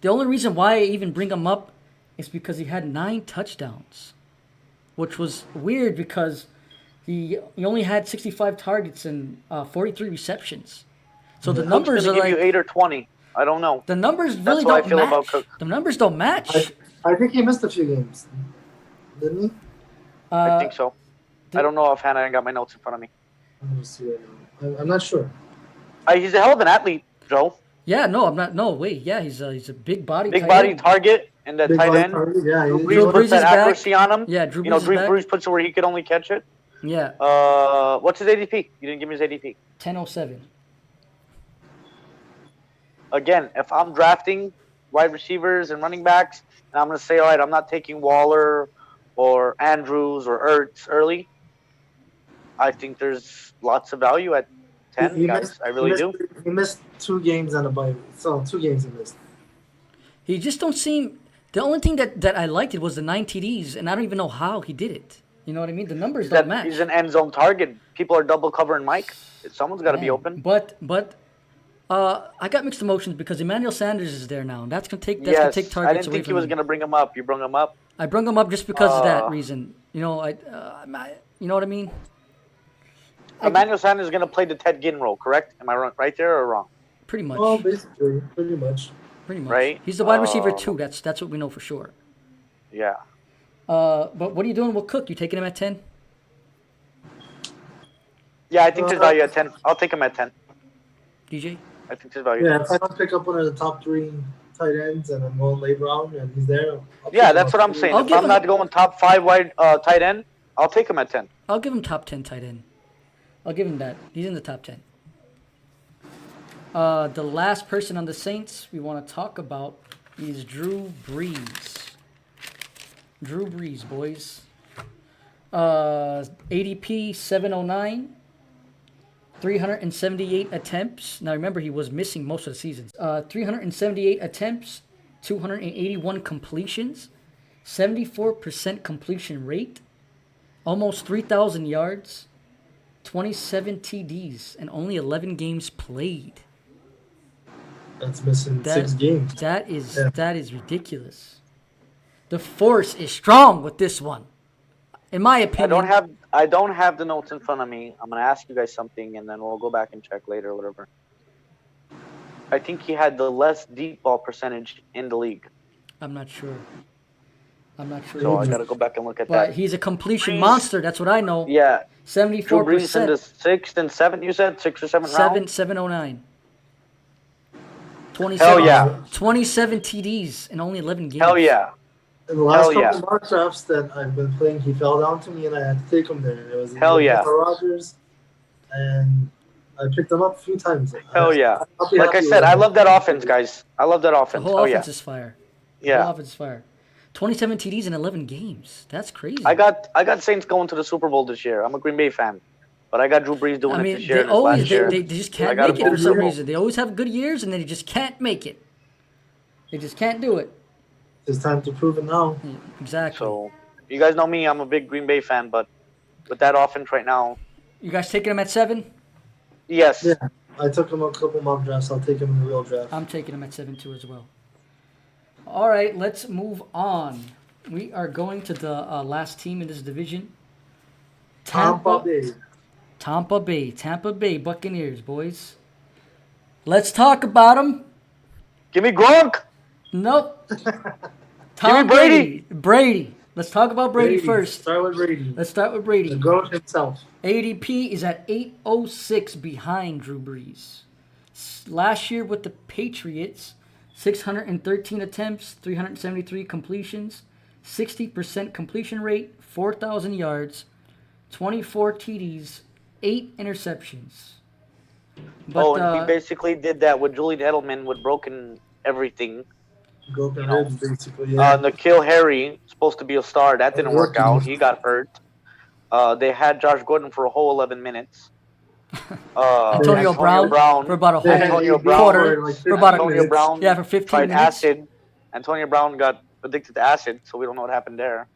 [SPEAKER 1] The only reason why I even bring him up is because he had 9 touchdowns, which was weird because he only had 65 targets and 43 receptions. So the numbers are
[SPEAKER 2] give
[SPEAKER 1] like
[SPEAKER 2] you 8 or 20. I don't know.
[SPEAKER 1] The numbers really
[SPEAKER 2] That's how I
[SPEAKER 1] don't
[SPEAKER 2] feel
[SPEAKER 1] match.
[SPEAKER 2] about Cook.
[SPEAKER 1] The numbers don't match.
[SPEAKER 3] I think he missed a few games, didn't he?
[SPEAKER 2] I think so. I don't know offhand. I ain't got my notes in front of me.
[SPEAKER 3] Let me see right now. I'm not sure.
[SPEAKER 2] He's a hell of an athlete, Joe.
[SPEAKER 1] Yeah, no, I'm not. No, wait. Yeah, he's a big body.
[SPEAKER 2] Big
[SPEAKER 1] tight
[SPEAKER 2] body
[SPEAKER 1] end.
[SPEAKER 2] target and that
[SPEAKER 3] Big
[SPEAKER 2] tight
[SPEAKER 3] body
[SPEAKER 2] end.
[SPEAKER 3] target, yeah,
[SPEAKER 2] Drew
[SPEAKER 3] he's-
[SPEAKER 2] Brees puts
[SPEAKER 1] is
[SPEAKER 2] that
[SPEAKER 1] back.
[SPEAKER 2] accuracy on him.
[SPEAKER 1] Yeah, Drew Brees is
[SPEAKER 2] Drew
[SPEAKER 1] back.
[SPEAKER 2] Brees puts it where he could only catch it.
[SPEAKER 1] Yeah,
[SPEAKER 2] What's his ADP? You didn't give me his ADP.
[SPEAKER 1] 10:07.
[SPEAKER 2] Again, if I'm drafting wide receivers and running backs, and I'm going to say, all right, I'm not taking Waller or Andrews or Ertz early, I think there's lots of value at 10,
[SPEAKER 3] He
[SPEAKER 2] guys.
[SPEAKER 3] missed-
[SPEAKER 2] I really do.
[SPEAKER 3] He missed 2 games on a bye. So 2 games he missed.
[SPEAKER 1] He just don't seem. The only thing that I liked it was the 9 TDs, and I don't even know how he did it. You know what I mean? The numbers don't match.
[SPEAKER 2] He's an end zone target. People are double covering Mike. Someone's got to be
[SPEAKER 1] Man,
[SPEAKER 2] open.
[SPEAKER 1] But I got mixed emotions because Emmanuel Sanders is there now, and that's gonna take
[SPEAKER 2] Yes,
[SPEAKER 1] targets
[SPEAKER 2] I didn't
[SPEAKER 1] away
[SPEAKER 2] think he
[SPEAKER 1] from
[SPEAKER 2] was
[SPEAKER 1] him.
[SPEAKER 2] going to bring him up. You brought him up.
[SPEAKER 1] I brung him up just because of that reason. You know, you know what I mean?
[SPEAKER 2] Emmanuel Sanders is going to play the Ted Ginn role, correct? Am I right there or wrong?
[SPEAKER 1] Pretty much.
[SPEAKER 3] Well, basically, pretty much.
[SPEAKER 1] Pretty much.
[SPEAKER 2] Right?
[SPEAKER 1] He's the wide receiver too. That's what we know for sure.
[SPEAKER 2] Yeah.
[SPEAKER 1] But what are you doing with Cook? You taking him at 10?
[SPEAKER 2] Yeah, I think there's value at 10. I'll take him at 10.
[SPEAKER 1] DJ?
[SPEAKER 2] I think there's value.
[SPEAKER 3] Yeah, if I don't pick up one of the top 3 tight ends and I'm going late round and he's there. I'll
[SPEAKER 2] Yeah,
[SPEAKER 3] pick
[SPEAKER 2] that's
[SPEAKER 3] him
[SPEAKER 2] what
[SPEAKER 3] up.
[SPEAKER 2] I'm saying.
[SPEAKER 1] I'll
[SPEAKER 2] If
[SPEAKER 1] give
[SPEAKER 2] I'm
[SPEAKER 1] him-
[SPEAKER 2] not going top 5 wide tight end, I'll take him at 10.
[SPEAKER 1] I'll give him top 10 tight end. I'll give him that. He's in the top 10. The last person on the Saints we want to talk about is Drew Brees. Drew Brees, boys. ADP 709. 378 attempts. Now remember, he was missing most of the season. 378 attempts, 281 completions, 74% completion rate, almost 3,000 yards, 27 TDs, and only 11 games played.
[SPEAKER 3] That's missing 6 games.
[SPEAKER 1] That is ridiculous. The force is strong with this one, in my opinion.
[SPEAKER 2] I don't have the notes in front of me. I'm gonna ask you guys something, and then we'll go back and check later or whatever. I think he had the less deep ball percentage in the league.
[SPEAKER 1] I'm not sure.
[SPEAKER 2] So I gotta go back and look at
[SPEAKER 1] But
[SPEAKER 2] that.
[SPEAKER 1] he's a completion monster. That's what I know.
[SPEAKER 2] Yeah. Drew Brees in
[SPEAKER 1] 74%.
[SPEAKER 2] the 6th and 7th, you said? 6th or 7th round?
[SPEAKER 1] 709. 27,
[SPEAKER 2] Hell yeah.
[SPEAKER 1] 27 TDs in only 11 games.
[SPEAKER 2] Hell yeah.
[SPEAKER 3] In the last
[SPEAKER 2] Hell yeah.
[SPEAKER 3] couple of mock drafts that I've been playing, he fell down to me and I had to take him there. It was
[SPEAKER 2] Hell yeah.
[SPEAKER 3] Rodgers, and I picked him up a few times.
[SPEAKER 2] Hell yeah.
[SPEAKER 3] I'll be
[SPEAKER 2] Like I
[SPEAKER 3] happy
[SPEAKER 2] said,
[SPEAKER 3] with
[SPEAKER 2] I
[SPEAKER 3] him.
[SPEAKER 2] love that offense, guys. I love that
[SPEAKER 1] The
[SPEAKER 2] offense.
[SPEAKER 1] whole
[SPEAKER 2] Hell
[SPEAKER 1] offense
[SPEAKER 2] yeah.
[SPEAKER 1] is fire. The
[SPEAKER 2] Yeah.
[SPEAKER 1] whole offense is fire. 27 TDs in 11 games. That's crazy.
[SPEAKER 2] I got Saints going to the Super Bowl this year. I'm a Green Bay fan. But I got Drew Brees doing
[SPEAKER 1] I
[SPEAKER 2] it
[SPEAKER 1] mean,
[SPEAKER 2] this year.
[SPEAKER 1] they
[SPEAKER 2] and this
[SPEAKER 1] always
[SPEAKER 2] last year.
[SPEAKER 1] they just
[SPEAKER 2] I
[SPEAKER 1] can't
[SPEAKER 2] gotta
[SPEAKER 1] make it for
[SPEAKER 2] vote
[SPEAKER 1] some
[SPEAKER 2] for him.
[SPEAKER 1] reason. They always have good years and then they just can't make it. They just can't do it.
[SPEAKER 3] It's time to prove it now.
[SPEAKER 1] Exactly.
[SPEAKER 2] So, you guys know me. I'm a big Green Bay fan. But with that offense right now,
[SPEAKER 1] You guys taking him at 7?
[SPEAKER 2] yes.
[SPEAKER 3] Yeah. I took him a couple mock drafts. I'll take him in the real draft.
[SPEAKER 1] I'm taking him at 7-2 as well. All right, let's move on. We are going to the last team in this division.
[SPEAKER 3] Tampa Bay.
[SPEAKER 1] Tampa Bay Buccaneers, boys. Let's talk about them.
[SPEAKER 2] Give me Gronk.
[SPEAKER 1] Nope.
[SPEAKER 2] Tom Brady.
[SPEAKER 1] Brady. Let's talk about Brady first.
[SPEAKER 3] Start with Brady.
[SPEAKER 1] Let's start with Brady.
[SPEAKER 3] The GOAT himself.
[SPEAKER 1] ADP is at 806 behind Drew Brees. Last year with the Patriots, 613 attempts, 373 completions, 60% completion rate, 4,000 yards, 24 TDs, 8 interceptions. But,
[SPEAKER 2] and he basically did that with Julian Edelman with broken everything.
[SPEAKER 3] Broken ribs, basically. Yeah.
[SPEAKER 2] N'Keal Harry, supposed to be a star. That didn't work out. He got hurt. They had Josh Gordon for a whole 11 minutes.
[SPEAKER 1] Antonio Brown for about a whole quarter.
[SPEAKER 2] Antonio Brown
[SPEAKER 1] for 15
[SPEAKER 2] tried
[SPEAKER 1] minutes.
[SPEAKER 2] acid. Antonio Brown got addicted to acid, so we don't know what happened there.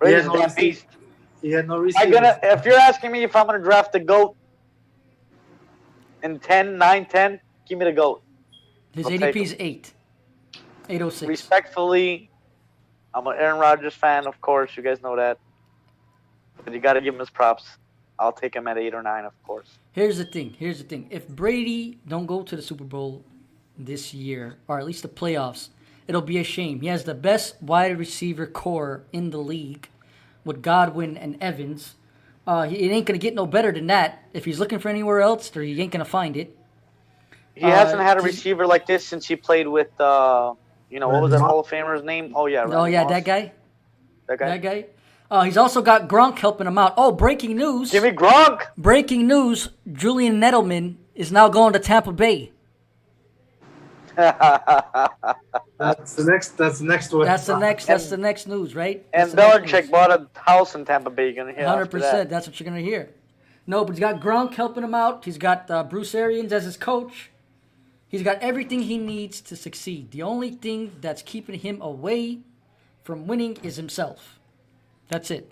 [SPEAKER 2] Brady's a damn beast.
[SPEAKER 3] He had no receivers.
[SPEAKER 2] If you're asking me if I'm gonna draft the GOAT in 9, 10, give me the GOAT.
[SPEAKER 1] His ADP is 806.
[SPEAKER 2] Respectfully, I'm an Aaron Rodgers fan, of course. You guys know that. But you got to give him his props. I'll take him at 8 or 9, of course.
[SPEAKER 1] Here's the thing. If Brady don't go to the Super Bowl this year, or at least the playoffs, it'll be a shame. He has the best wide receiver core in the league with Godwin and Evans. It ain't going to get no better than that. If he's looking for anywhere else, he ain't going to find it.
[SPEAKER 2] He hasn't had a receiver like this since he played with, what was that Hall of Famer's name? Oh, yeah.
[SPEAKER 1] Randy Moss. That guy?
[SPEAKER 2] That guy?
[SPEAKER 1] He's also got Gronk helping him out. Oh, breaking news.
[SPEAKER 2] Give me Gronk.
[SPEAKER 1] Breaking news. Julian Edelman is now going to Tampa Bay.
[SPEAKER 3] That's the next one.
[SPEAKER 1] That's the next news, right?
[SPEAKER 2] And Belichick bought a house in Tampa Bay. You're gonna hear
[SPEAKER 1] 100%. That's what you're gonna hear. No, but he's got Gronk helping him out. He's got Bruce Arians as his coach. He's got everything he needs to succeed. The only thing that's keeping him away from winning is himself. That's it.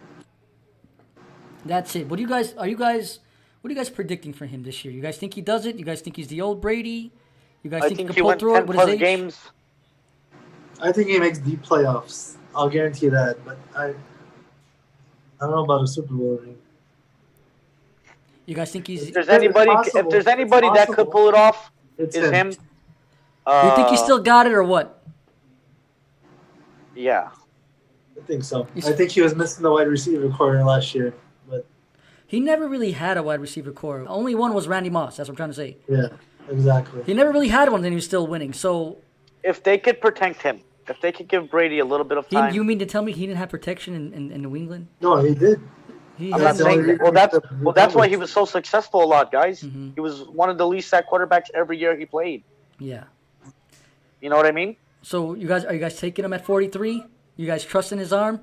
[SPEAKER 1] What are you guys predicting for him this year? You guys think he does it? You guys think he's the old Brady? You guys think he can pull through it with his age?
[SPEAKER 2] Games.
[SPEAKER 3] I think he makes deep playoffs. I'll guarantee that. But I don't know about a Super Bowl ring.
[SPEAKER 1] You guys think he's?
[SPEAKER 2] If there's anybody that could pull it off, it's him.
[SPEAKER 1] You think he still got it or what?
[SPEAKER 2] Yeah.
[SPEAKER 3] I think so. I think he was missing the wide receiver core last year, but
[SPEAKER 1] he never really had a wide receiver core. Only one was Randy Moss. That's what I'm trying to say.
[SPEAKER 3] Yeah, exactly.
[SPEAKER 1] He never really had one, then he was still winning. So,
[SPEAKER 2] if they could protect him, if they could give Brady a little bit of time,
[SPEAKER 1] you mean to tell me he didn't have protection in New England?
[SPEAKER 3] No, he did.
[SPEAKER 2] I'm not saying that. Well, that's why he was so successful a lot, guys. Mm-hmm. He was one of the least sacked quarterbacks every year he played.
[SPEAKER 1] Yeah.
[SPEAKER 2] You know what I mean?
[SPEAKER 1] So, are you guys taking him at 43? You guys trust in his arm?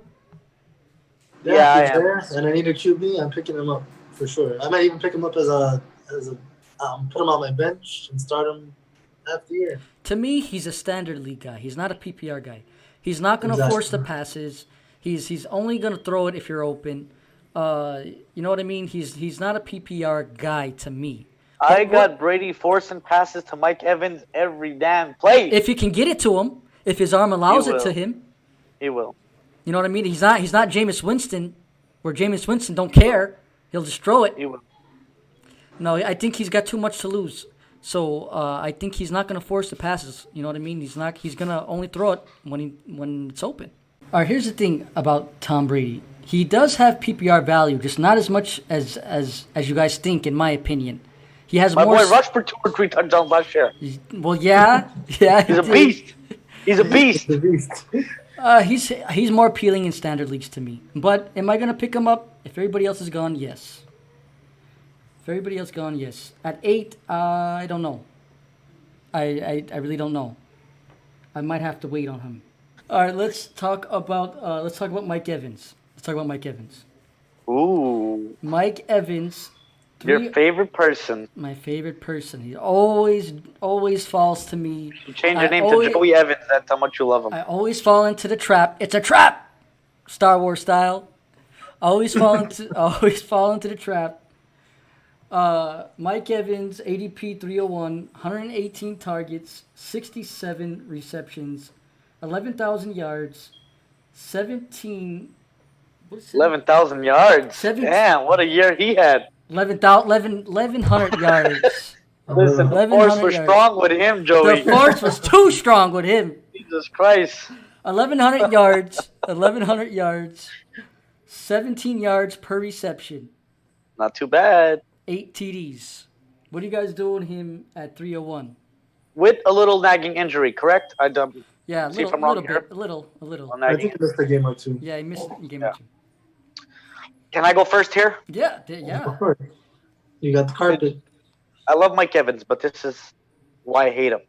[SPEAKER 3] Yeah, I am. There, and I need a QB. I'm picking him up for sure. I might even pick him up as a put him on my bench and start him half the year.
[SPEAKER 1] To me, he's a standard league guy. He's not a PPR guy. He's not going to force the passes. He's only going to throw it if you're open. You know what I mean? He's not a PPR guy to me.
[SPEAKER 2] I got Brady forcing passes to Mike Evans every damn play.
[SPEAKER 1] If you can get it to him, if his arm allows it to him.
[SPEAKER 2] He will.
[SPEAKER 1] You know what I mean? He's not Jameis Winston, where Jameis Winston don't care. He'll just throw it.
[SPEAKER 2] He will.
[SPEAKER 1] No, I think he's got too much to lose. So I think he's not going to force the passes. You know what I mean? He's going to only throw it when it's open. All right, here's the thing about Tom Brady. He does have PPR value, just not as much as you guys think, in my opinion. He has
[SPEAKER 2] My
[SPEAKER 1] more.
[SPEAKER 2] boy rushed for 2 or 3 touchdowns last year.
[SPEAKER 1] Well, yeah.
[SPEAKER 2] He's a beast. He's a beast.
[SPEAKER 1] He's more appealing in standard leagues to me. But am I going to pick him up? If everybody else is gone, yes. If everybody else gone, yes. At 8, I don't know. I really don't know. I might have to wait on him. All right, let's talk about Mike Evans.
[SPEAKER 2] Ooh.
[SPEAKER 1] Mike Evans.
[SPEAKER 2] Your favorite person.
[SPEAKER 1] My favorite person. He always falls to me.
[SPEAKER 2] You change your name to Joey Evans. That's how much you love him.
[SPEAKER 1] I always fall into the trap. It's a trap! Star Wars style. Always fall into the trap. Mike Evans, ADP 301, 118 targets, 67 receptions, 11,000 yards, 17. What's it?
[SPEAKER 2] 11,000 yards.
[SPEAKER 1] 17
[SPEAKER 2] Damn, what a year he had.
[SPEAKER 1] 1,100 yards.
[SPEAKER 2] Listen, the
[SPEAKER 1] 1,100
[SPEAKER 2] force was
[SPEAKER 1] yards.
[SPEAKER 2] strong with him, Joey.
[SPEAKER 1] The force was too strong with him.
[SPEAKER 2] Jesus Christ.
[SPEAKER 1] 1,100 yards. 1,100 yards. 17 yards per reception.
[SPEAKER 2] Not too bad.
[SPEAKER 1] 8 TDs. What are you guys doing him at 301?
[SPEAKER 2] With a little nagging injury, correct?
[SPEAKER 1] Yeah, a
[SPEAKER 2] See if
[SPEAKER 1] little,
[SPEAKER 2] I'm wrong
[SPEAKER 1] little
[SPEAKER 2] here.
[SPEAKER 1] bit. A little.
[SPEAKER 2] On
[SPEAKER 3] I
[SPEAKER 2] nagging.
[SPEAKER 3] think he missed a game or two.
[SPEAKER 1] Yeah, he missed it in game
[SPEAKER 2] Yeah.
[SPEAKER 1] 2.
[SPEAKER 2] Can I go first here?
[SPEAKER 1] Yeah, yeah.
[SPEAKER 3] Of course. You got the carpet.
[SPEAKER 2] I love Mike Evans, but this is why I hate him.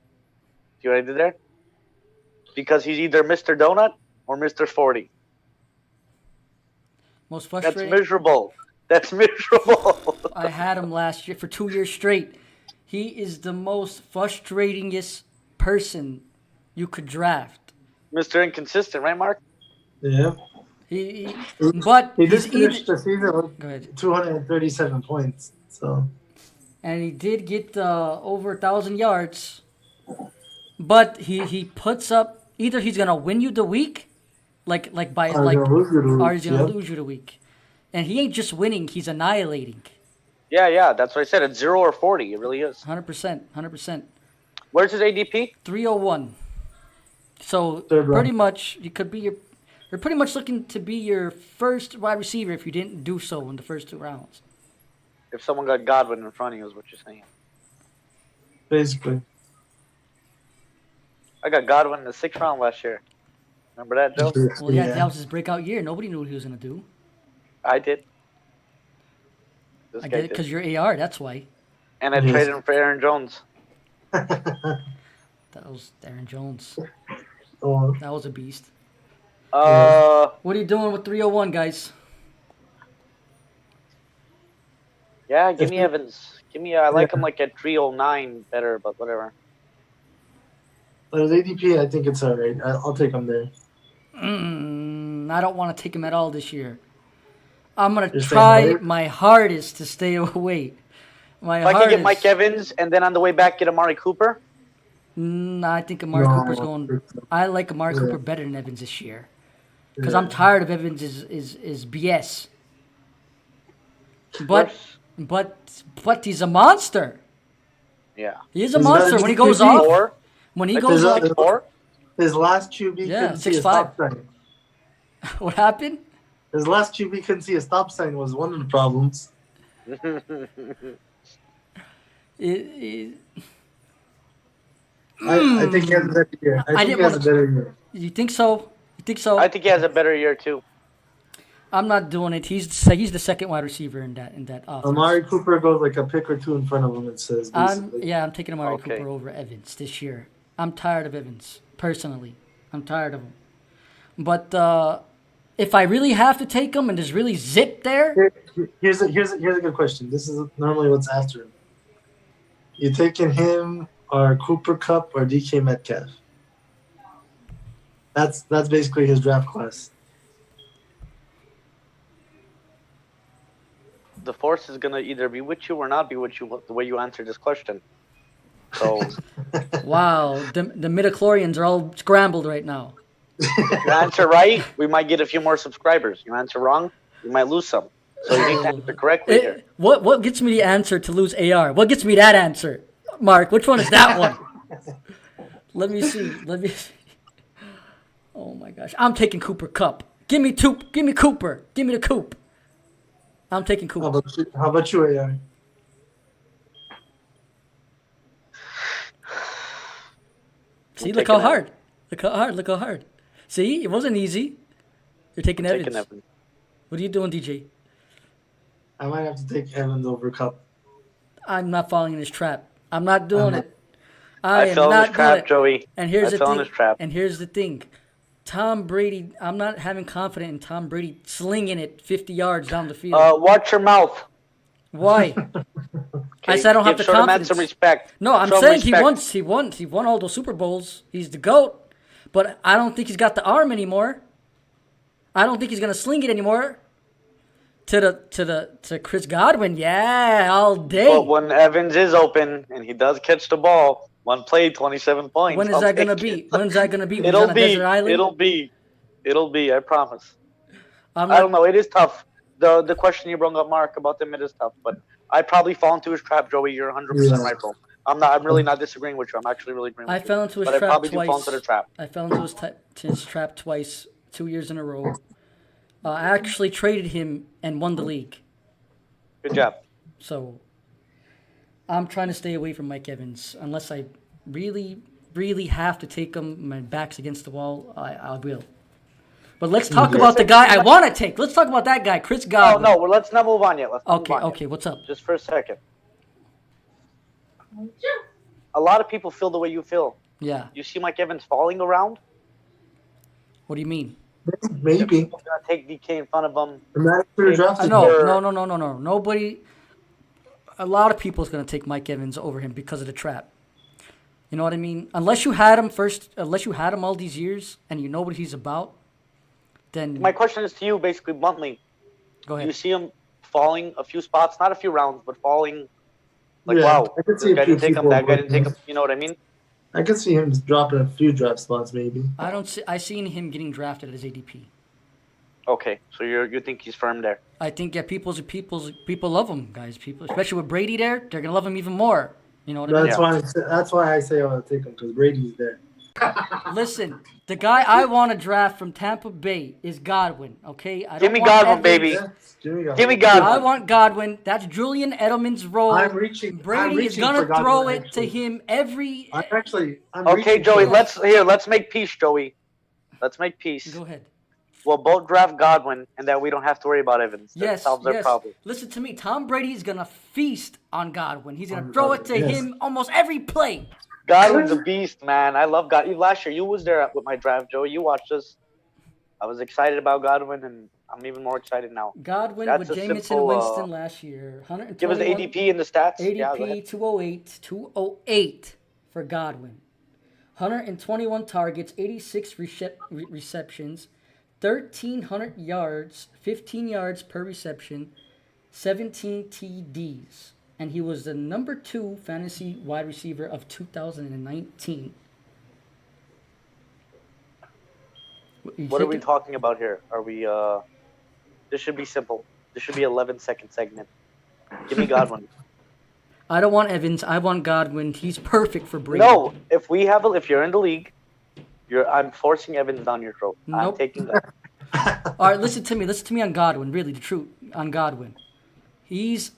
[SPEAKER 2] See what I did there? Because he's either Mr. Donut or Mr. 40.
[SPEAKER 1] Most
[SPEAKER 2] That's
[SPEAKER 1] frustrating.
[SPEAKER 2] miserable. That's miserable.
[SPEAKER 1] I had him last year for 2 years straight. He is the most frustratingest person you could draft.
[SPEAKER 2] Mr. Inconsistent, right, Mark?
[SPEAKER 3] Yeah.
[SPEAKER 1] But
[SPEAKER 3] He
[SPEAKER 1] he's
[SPEAKER 3] did finish
[SPEAKER 1] either,
[SPEAKER 3] the season with
[SPEAKER 1] go ahead.
[SPEAKER 3] 237 points. So
[SPEAKER 1] And he did get over 1,000 yards. But he puts up, either he's gonna win you the week, like by
[SPEAKER 3] Or
[SPEAKER 1] like,
[SPEAKER 3] gonna lose you the
[SPEAKER 1] or
[SPEAKER 3] week,
[SPEAKER 1] he's gonna
[SPEAKER 3] yep.
[SPEAKER 1] lose you the week. And he ain't just winning; he's annihilating.
[SPEAKER 2] Yeah. That's what I said. It's 0 or 40. It really is.
[SPEAKER 1] 100%, 100%.
[SPEAKER 2] Where's his ADP?
[SPEAKER 1] 301. So
[SPEAKER 3] Third round.
[SPEAKER 1] pretty much you could be you're pretty much looking to be your first wide receiver if you didn't do so in the first 2 rounds.
[SPEAKER 2] If someone got Godwin in front of you, is what you're saying.
[SPEAKER 3] basically.
[SPEAKER 2] I got Godwin in the 6th round last year. Remember that, Joe?
[SPEAKER 1] Well, yeah, that was his breakout year. Nobody knew what he was gonna do.
[SPEAKER 2] I did. This
[SPEAKER 1] I
[SPEAKER 2] guy
[SPEAKER 1] get it because you're AR. That's why.
[SPEAKER 2] And I
[SPEAKER 3] Yes.
[SPEAKER 2] traded him for Aaron Jones.
[SPEAKER 1] That was Aaron Jones.
[SPEAKER 3] Oh,
[SPEAKER 1] That was a beast.
[SPEAKER 2] Yeah,
[SPEAKER 1] What are you doing with 301, guys?
[SPEAKER 2] give me Evans. I like him like at 309 better, but whatever.
[SPEAKER 3] but his ADP, I think it's all right. I'll take him there.
[SPEAKER 1] I don't want to take him at all this year. I'm gonna
[SPEAKER 3] You're
[SPEAKER 1] try
[SPEAKER 3] staying away?
[SPEAKER 1] my hardest to stay away. My
[SPEAKER 2] If I could
[SPEAKER 1] hardest.
[SPEAKER 2] get Mike Evans and then on the way back get Amari Cooper,
[SPEAKER 1] I think Amari Cooper's going. I like Amari Cooper better than Evans this year because I'm tired of Evans is BS. But he's a monster.
[SPEAKER 2] yeah.
[SPEAKER 1] He is a
[SPEAKER 3] He's
[SPEAKER 1] monster
[SPEAKER 3] better
[SPEAKER 1] when he
[SPEAKER 3] than
[SPEAKER 1] goes
[SPEAKER 3] QB.
[SPEAKER 1] off.
[SPEAKER 2] Or
[SPEAKER 1] When he
[SPEAKER 2] like
[SPEAKER 1] goes
[SPEAKER 3] there's
[SPEAKER 1] off,
[SPEAKER 3] a-
[SPEAKER 2] or
[SPEAKER 3] His last QB
[SPEAKER 1] Yeah,
[SPEAKER 3] couldn't see a
[SPEAKER 1] 6'5".
[SPEAKER 3] stop sign.
[SPEAKER 1] what happened?
[SPEAKER 3] His last QB couldn't see a stop sign was one of the problems.
[SPEAKER 1] It,
[SPEAKER 3] I think he has a better year. I think
[SPEAKER 1] didn't
[SPEAKER 3] he has a
[SPEAKER 1] wanna-
[SPEAKER 3] better year.
[SPEAKER 1] you think so? You think so?
[SPEAKER 2] I think he has a better year too.
[SPEAKER 1] I'm not doing it. He's the second wide receiver in that offense.
[SPEAKER 3] Amari Cooper goes like a pick or two in front of him, it says.
[SPEAKER 1] I'm
[SPEAKER 3] Basically.
[SPEAKER 1] I'm taking Amari
[SPEAKER 2] Okay.
[SPEAKER 1] Cooper over Evans this year. I'm tired of Evans personally. I'm tired of him. But if I really have to take him and there's really zip there,
[SPEAKER 3] Here's a good question. This is normally what's after him. You taking him or Cooper Cup or DK Metcalf? That's basically his draft class.
[SPEAKER 2] The force is gonna either be with you or not be with you the way you answer this question. So
[SPEAKER 1] wow, the midichlorians are all scrambled right now.
[SPEAKER 2] if you answer right, we might get a few more subscribers. You answer wrong, you might lose some. So you need to answer correctly here.
[SPEAKER 1] What gets me the answer to lose AR? What gets me that answer? Mark, which one is that one? Let me see. Oh my gosh. I'm taking Cooper Cup. Give me Cooper. Give me the Coop. I'm taking Cooper.
[SPEAKER 3] How about you, AI?
[SPEAKER 1] See,
[SPEAKER 2] I'm
[SPEAKER 1] look how
[SPEAKER 2] taking
[SPEAKER 1] hard. Look how hard. See, it wasn't easy. You're taking Evans.
[SPEAKER 2] Taking Evans.
[SPEAKER 1] What are you doing, DJ?
[SPEAKER 3] I might have to take Evans over Cup.
[SPEAKER 1] I'm not falling in his trap. I'm not doing
[SPEAKER 3] Uh-huh.
[SPEAKER 1] it. I am
[SPEAKER 2] fell in
[SPEAKER 1] not
[SPEAKER 2] his trap,
[SPEAKER 1] doing it.
[SPEAKER 2] Joey.
[SPEAKER 1] And here's
[SPEAKER 2] I
[SPEAKER 1] the
[SPEAKER 2] fell in
[SPEAKER 1] thing.
[SPEAKER 2] his trap.
[SPEAKER 1] And here's the thing. Tom Brady, I'm not having confidence in Tom Brady slinging it 50 yards down the field.
[SPEAKER 2] Watch your mouth.
[SPEAKER 1] Why? I said I don't have the
[SPEAKER 2] Give Short Man
[SPEAKER 1] confidence.
[SPEAKER 2] some respect.
[SPEAKER 1] No, I'm
[SPEAKER 2] Show him
[SPEAKER 1] saying
[SPEAKER 2] respect.
[SPEAKER 1] he won all those Super Bowls. He's the GOAT. But I don't think he's got the arm anymore. I don't think he's going to sling it anymore. To Chris Godwin, yeah, all day.
[SPEAKER 2] But when Evans is open and he does catch the ball, one play, 27 points.
[SPEAKER 1] When is that gonna be? When's that gonna be? When
[SPEAKER 2] It'll
[SPEAKER 1] he's on a
[SPEAKER 2] be.
[SPEAKER 1] desert island?
[SPEAKER 2] It'll be. I promise.
[SPEAKER 1] I
[SPEAKER 2] I don't know. It is tough. The question you brought up, Mark, about them, it is tough. But I probably fall into his trap, Joey. You're 100% right, bro. I'm really not disagreeing with you. I'm actually really agreeing with you.
[SPEAKER 1] I fell into his
[SPEAKER 2] But
[SPEAKER 1] trap
[SPEAKER 2] I probably
[SPEAKER 1] twice.
[SPEAKER 2] do fall into the trap.
[SPEAKER 1] I fell into his trap twice, 2 years in a row. I actually traded him and won the league.
[SPEAKER 2] Good job.
[SPEAKER 1] So I'm trying to stay away from Mike Evans unless I really, really have to take him. My back's against the wall. I will. But let's talk about the guy I want to take. Let's talk about that guy, Chris Godwin.
[SPEAKER 2] No, well, let's not move on yet.
[SPEAKER 1] Okay, what's up?
[SPEAKER 2] Just for a second. A lot of people feel the way you feel.
[SPEAKER 1] Yeah.
[SPEAKER 2] You see Mike Evans falling around?
[SPEAKER 1] What do you mean?
[SPEAKER 3] Maybe.
[SPEAKER 2] People gonna take DK in front of him.
[SPEAKER 1] No. Nobody. A lot of people is gonna take Mike Evans over him because of the trap. You know what I mean? Unless you had him all these years and you know what he's about, then.
[SPEAKER 2] My question is to you, basically bluntly.
[SPEAKER 1] Go ahead.
[SPEAKER 2] You see him falling a few spots, not a few rounds, but falling. Like,
[SPEAKER 3] Yeah,
[SPEAKER 2] wow,
[SPEAKER 3] I could
[SPEAKER 2] this
[SPEAKER 3] see a
[SPEAKER 2] guy
[SPEAKER 3] few
[SPEAKER 2] didn't take him,
[SPEAKER 3] people
[SPEAKER 2] that guy didn't take
[SPEAKER 3] going.
[SPEAKER 2] him. You know what I mean?
[SPEAKER 3] I could see him dropping a few draft spots, maybe.
[SPEAKER 1] I seen him getting drafted as ADP.
[SPEAKER 2] Okay, so you think he's firm there?
[SPEAKER 1] I think people love him, guys. People, especially with Brady there, they're gonna love him even more. You know what I mean?
[SPEAKER 3] That's why I say I want to take him, because Brady's there.
[SPEAKER 1] Listen, the guy I want to draft from Tampa Bay is Godwin. Okay,
[SPEAKER 2] Give me Godwin, baby. Give me Godwin.
[SPEAKER 1] I want Godwin. That's Julian Edelman's role. Brady is gonna throw it to him every.
[SPEAKER 2] Okay, Joey. Let's make peace, Joey. Let's make peace.
[SPEAKER 1] Go ahead.
[SPEAKER 2] We'll both draft Godwin, and then we don't have to worry about Evans. That solves our problem.
[SPEAKER 1] Listen to me. Tom Brady is gonna feast on Godwin. He's gonna throw it to him almost every play.
[SPEAKER 2] Godwin's a beast, man. I love God. Last year, you was there with my draft, Joey. You watched us. I was excited about Godwin, and I'm even more excited now.
[SPEAKER 1] Godwin with Jameson Winston last year.
[SPEAKER 2] Give us the ADP and the stats.
[SPEAKER 1] ADP 208 for Godwin. 121 targets, 86 receptions, 1,300 yards, 15 yards per reception, 17 TDs. And he was the number 2 fantasy wide receiver of 2019.
[SPEAKER 2] What are we talking about here? Are we, this should be simple. This should be an 11-second segment. Give me Godwin.
[SPEAKER 1] I don't want Evans. I want Godwin. He's perfect for Brady.
[SPEAKER 2] No, if you're in the league, I'm forcing Evans down your throat.
[SPEAKER 1] Nope.
[SPEAKER 2] I'm taking that.
[SPEAKER 1] All right, listen to me. Listen to me on Godwin. Really, the truth on Godwin. He's,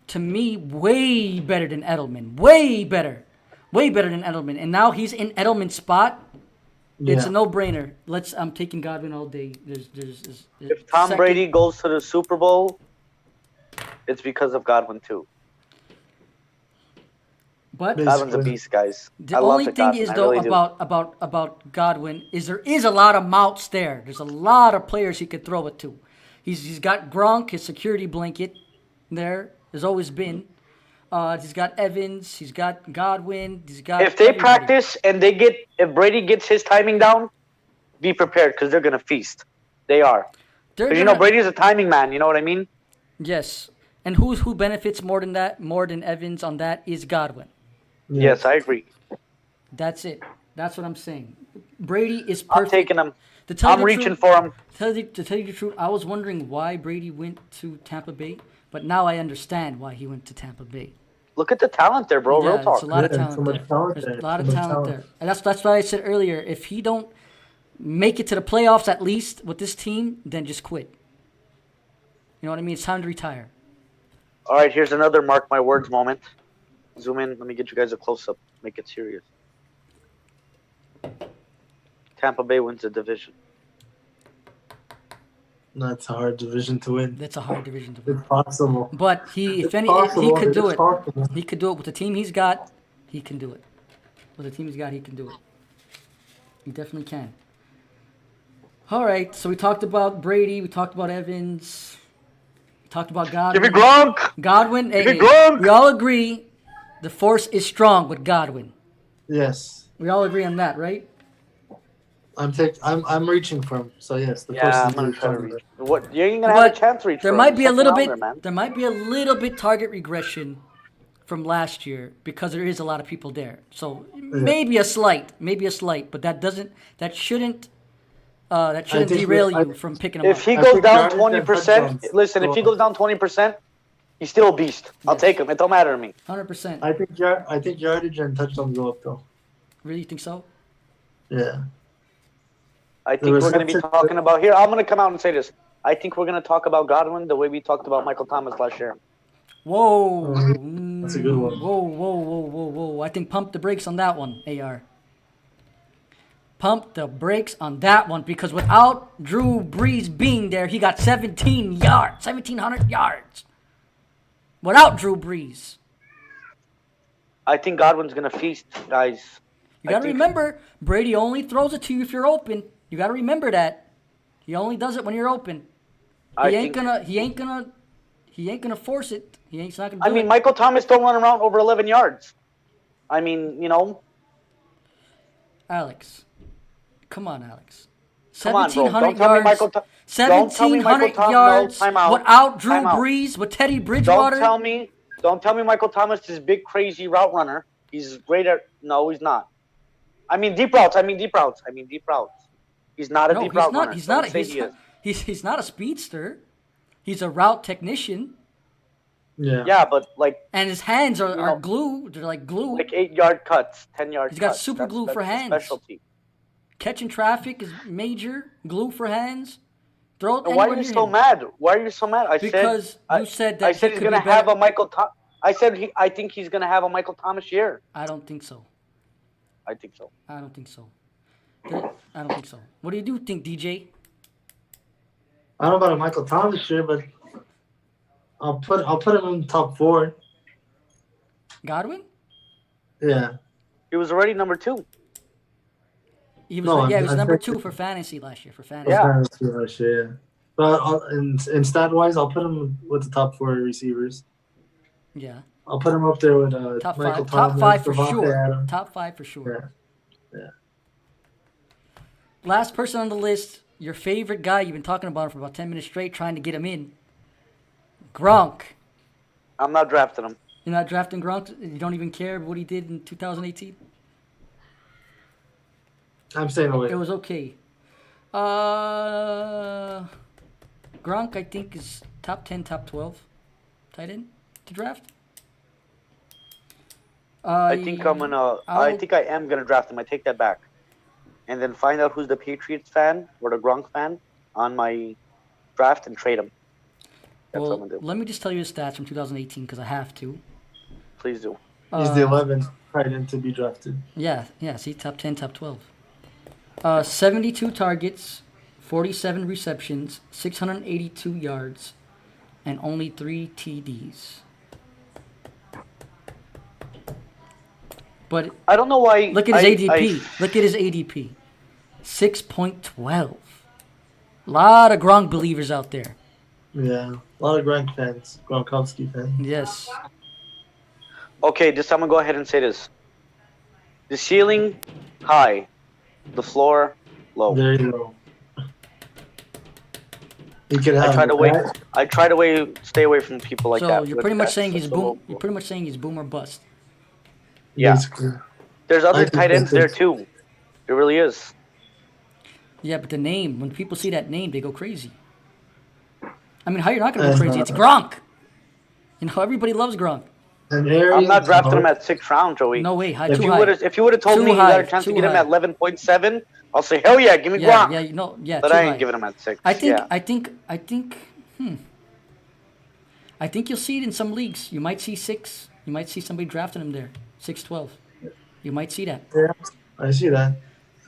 [SPEAKER 1] to me, way better than Edelman. Way better than Edelman. And now he's in Edelman's spot. Yeah. It's a no-brainer. I'm taking Godwin all day.
[SPEAKER 2] If Tom Brady goes to the Super Bowl, it's because of Godwin too.
[SPEAKER 1] But
[SPEAKER 2] Godwin's a beast, guys.
[SPEAKER 1] The only thing is, though, about Godwin is there is a lot of mouths there. There's a lot of players he could throw it to. He's got Gronk, his security blanket there. There's always been. He's got Evans. He's got Godwin. He's got.
[SPEAKER 2] If they practice and if Brady gets his timing down, be prepared because they're gonna feast. They are. Because Brady's a timing man. You know what I mean?
[SPEAKER 1] Yes. And who benefits more than Evans on that is Godwin.
[SPEAKER 2] Yes, I agree.
[SPEAKER 1] That's it. That's what I'm saying. Brady is perfect.
[SPEAKER 2] I'm taking him. I'm reaching for him.
[SPEAKER 1] To tell you the truth, I was wondering why Brady went to Tampa Bay, but now I understand why he went to Tampa Bay.
[SPEAKER 2] Look at the talent there, bro. Real talk.
[SPEAKER 1] There's a lot of talent there. There's a lot of talent there. And that's why I said earlier, if he don't make it to the playoffs at least with this team, then just quit. You know what I mean? It's time to retire.
[SPEAKER 2] All right, here's another mark my words moment. Zoom in. Let me get you guys a close-up. Make it serious. Tampa Bay wins the division.
[SPEAKER 3] That's a hard division to win.
[SPEAKER 1] That's a hard division to win.
[SPEAKER 3] It's possible.
[SPEAKER 1] But he could do it. He could do it with the team he's got. He can do it. With the team he's got, he can do it. He definitely can. All right, so we talked about Brady. We talked about Evans. We talked about Godwin.
[SPEAKER 2] Give me Gronk.
[SPEAKER 1] Godwin.
[SPEAKER 2] Give me Gronk.
[SPEAKER 1] We all agree the force is strong with Godwin.
[SPEAKER 3] Yes.
[SPEAKER 1] We all agree on that, right?
[SPEAKER 3] I'm reaching for him. So yes, the force
[SPEAKER 2] Yeah,
[SPEAKER 3] is
[SPEAKER 2] I'm gonna
[SPEAKER 3] good.
[SPEAKER 2] try to reach. What? You ain't gonna have a
[SPEAKER 1] But
[SPEAKER 2] chance to reach
[SPEAKER 1] there
[SPEAKER 2] for him.
[SPEAKER 1] might
[SPEAKER 2] He's
[SPEAKER 1] be a
[SPEAKER 2] second
[SPEAKER 1] little bit.
[SPEAKER 2] rounder, man.
[SPEAKER 1] There might be a little bit target regression from last year because there is a lot of people there. So maybe a slight, but that shouldn't derail you from picking him
[SPEAKER 2] If
[SPEAKER 1] up.
[SPEAKER 2] he
[SPEAKER 3] I
[SPEAKER 2] goes
[SPEAKER 3] think
[SPEAKER 2] down
[SPEAKER 3] yardage and
[SPEAKER 2] 20%,
[SPEAKER 3] touchdowns
[SPEAKER 2] listen. If
[SPEAKER 3] go
[SPEAKER 2] he
[SPEAKER 3] up.
[SPEAKER 2] goes down 20%, he's still a beast. I'll
[SPEAKER 1] Yes.
[SPEAKER 2] take him. It don't matter to me.
[SPEAKER 1] 100%.
[SPEAKER 3] I think yardage and touchdowns go up though.
[SPEAKER 1] Really think so?
[SPEAKER 3] Yeah.
[SPEAKER 2] I
[SPEAKER 3] The
[SPEAKER 2] think we're going to be
[SPEAKER 3] reception.
[SPEAKER 2] talking about here. I'm going to come out and say this. I think we're going to talk about Godwin the way we talked about Michael Thomas last year.
[SPEAKER 1] Whoa.
[SPEAKER 3] That's a good one.
[SPEAKER 1] Whoa. I think pump the brakes on that one, AR. Pump the brakes on that one because without Drew Brees being there, he got 1,700 yards. Without Drew Brees.
[SPEAKER 2] I think Godwin's going to feast, guys.
[SPEAKER 1] You got to remember, Brady only throws it to you if you're open. You got to remember that. He only does it when you're open. He ain't gonna force it. He's not gonna do it.
[SPEAKER 2] Michael Thomas don't run around over 11 yards. I mean, you know.
[SPEAKER 1] Alex. Come on, Alex.
[SPEAKER 2] Come on, bro.
[SPEAKER 1] 1,700
[SPEAKER 2] Don't tell me
[SPEAKER 1] yards.
[SPEAKER 2] Michael Thomas.
[SPEAKER 1] 1,700 yards
[SPEAKER 2] No, time out.
[SPEAKER 1] without Drew
[SPEAKER 2] Time out.
[SPEAKER 1] Brees, with Teddy Bridgewater.
[SPEAKER 2] Don't tell me Michael Thomas is big, crazy route runner. He's great at. No, he's not. I mean deep routes. He's not a deep route runner.
[SPEAKER 1] He's not a speedster. He's a route technician.
[SPEAKER 3] Yeah.
[SPEAKER 2] Yeah, but like.
[SPEAKER 1] And his hands are glue. They're like glue.
[SPEAKER 2] Like 8-yard cuts, 10-yard cuts.
[SPEAKER 1] He's got super glue for hands.
[SPEAKER 2] Specialty.
[SPEAKER 1] Catching traffic is major. Glue for hands. Throw it.
[SPEAKER 2] Why are you so mad?
[SPEAKER 1] Because you said that
[SPEAKER 2] I said
[SPEAKER 1] he
[SPEAKER 2] he's
[SPEAKER 1] could
[SPEAKER 2] gonna
[SPEAKER 1] be better.
[SPEAKER 2] have a Michael. I think he's gonna have a Michael Thomas year.
[SPEAKER 1] I don't think so.
[SPEAKER 2] I think so.
[SPEAKER 1] I don't think so. What do you think, DJ?
[SPEAKER 3] I don't know about a Michael Thomas year, but I'll put him in top 4.
[SPEAKER 1] Godwin?
[SPEAKER 3] Yeah.
[SPEAKER 2] He was already number 2.
[SPEAKER 1] He was number 2 for fantasy last year.
[SPEAKER 2] Yeah.
[SPEAKER 3] Yeah. But in stat wise, I'll put him with the top 4 receivers.
[SPEAKER 1] Yeah.
[SPEAKER 3] I'll put him up there with
[SPEAKER 1] Top
[SPEAKER 3] Michael
[SPEAKER 1] 5.
[SPEAKER 3] Thomas,
[SPEAKER 1] Top 5 for
[SPEAKER 3] Devontae
[SPEAKER 1] sure.
[SPEAKER 3] Adams.
[SPEAKER 1] Top 5 for sure.
[SPEAKER 3] Yeah.
[SPEAKER 1] Last person on the list, your favorite guy. You've been talking about him for about 10 minutes straight, trying to get him in. Gronk.
[SPEAKER 2] I'm not drafting him.
[SPEAKER 1] You're not drafting Gronk? You don't even care what he did in 2018?
[SPEAKER 3] I'm staying away.
[SPEAKER 1] It was okay. Gronk, I think, is top 10, top 12 tight end to draft.
[SPEAKER 2] I think I am gonna draft him. I take that back, and then find out who's the Patriots fan or the Gronk fan on my draft and trade him. That's what I'm gonna do.
[SPEAKER 1] Let me just tell you his stats from 2018 because I have to.
[SPEAKER 2] Please do.
[SPEAKER 3] He's the 11th tight end to be drafted.
[SPEAKER 1] Yeah. See, top 10, top 12. 72 targets, 47 receptions, 682 yards, and only 3 TDs. But
[SPEAKER 2] I don't know why.
[SPEAKER 1] look at his ADP. Look at his ADP. 6.12. A lot of Gronk believers out there.
[SPEAKER 3] Yeah. A lot of Gronkowski fans.
[SPEAKER 1] Yes.
[SPEAKER 2] Okay, I'm gonna go ahead and say this. The ceiling, high. The floor, low.
[SPEAKER 3] Very low. He could have.
[SPEAKER 2] I try to stay away from people like that.
[SPEAKER 1] So you're pretty much saying he's boom. You're pretty much saying he's boom or bust.
[SPEAKER 2] Yeah.
[SPEAKER 3] Basically.
[SPEAKER 2] There's other tight ends there too. There really is.
[SPEAKER 1] Yeah, but the name, when people see that name, they go crazy. I mean, how you're not going to go crazy? It's Gronk. You know, everybody loves Gronk.
[SPEAKER 2] I'm not drafting him at 6th round, Joey.
[SPEAKER 1] No way.
[SPEAKER 2] If you would have told me you got a chance to get him at 11.7, I'll say, hell yeah, give me Gronk. But I ain't giving him at 6.
[SPEAKER 1] I think you'll see it in some leagues. You might see 6. You might see somebody drafting him there. 6-12. You might see that.
[SPEAKER 3] Yeah, I see that.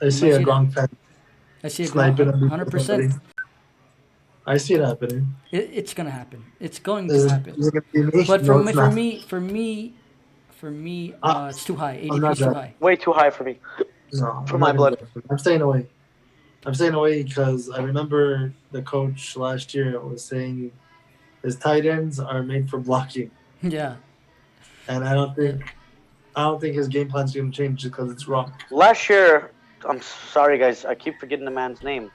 [SPEAKER 3] I see a Gronk fan.
[SPEAKER 1] I see a Gronk 100%.
[SPEAKER 3] I see it happening.
[SPEAKER 1] It's gonna happen. It's going to happen. But for me, it's too high. ADP is too high.
[SPEAKER 2] Way too high for me.
[SPEAKER 3] No,
[SPEAKER 2] for my blood.
[SPEAKER 3] I'm staying away. I'm staying away because I remember the coach last year was saying his tight ends are made for blocking.
[SPEAKER 1] Yeah.
[SPEAKER 3] And I don't think his game plan's going to change because it's wrong.
[SPEAKER 2] Last year, I'm sorry, guys. I keep forgetting the man's name.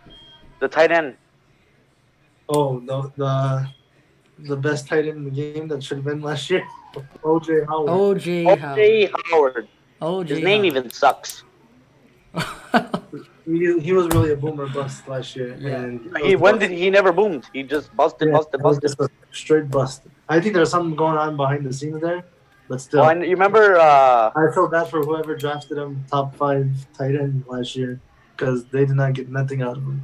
[SPEAKER 2] The tight end.
[SPEAKER 3] Oh, the best tight end in the game that should have been last year. OJ Howard.
[SPEAKER 1] O.J. Howard.
[SPEAKER 2] O.J. Howard.
[SPEAKER 1] O.J.
[SPEAKER 2] His name
[SPEAKER 1] Howard.
[SPEAKER 2] even sucks.
[SPEAKER 3] He was really a boomer bust last year.
[SPEAKER 1] Yeah.
[SPEAKER 3] And
[SPEAKER 2] He never boomed. He just busted.
[SPEAKER 3] It was just a straight bust. I think there's something going on behind the scenes there, but still.
[SPEAKER 2] Well, you remember?
[SPEAKER 3] I felt bad for whoever drafted him top 5 tight end last year because they did not get nothing out of him.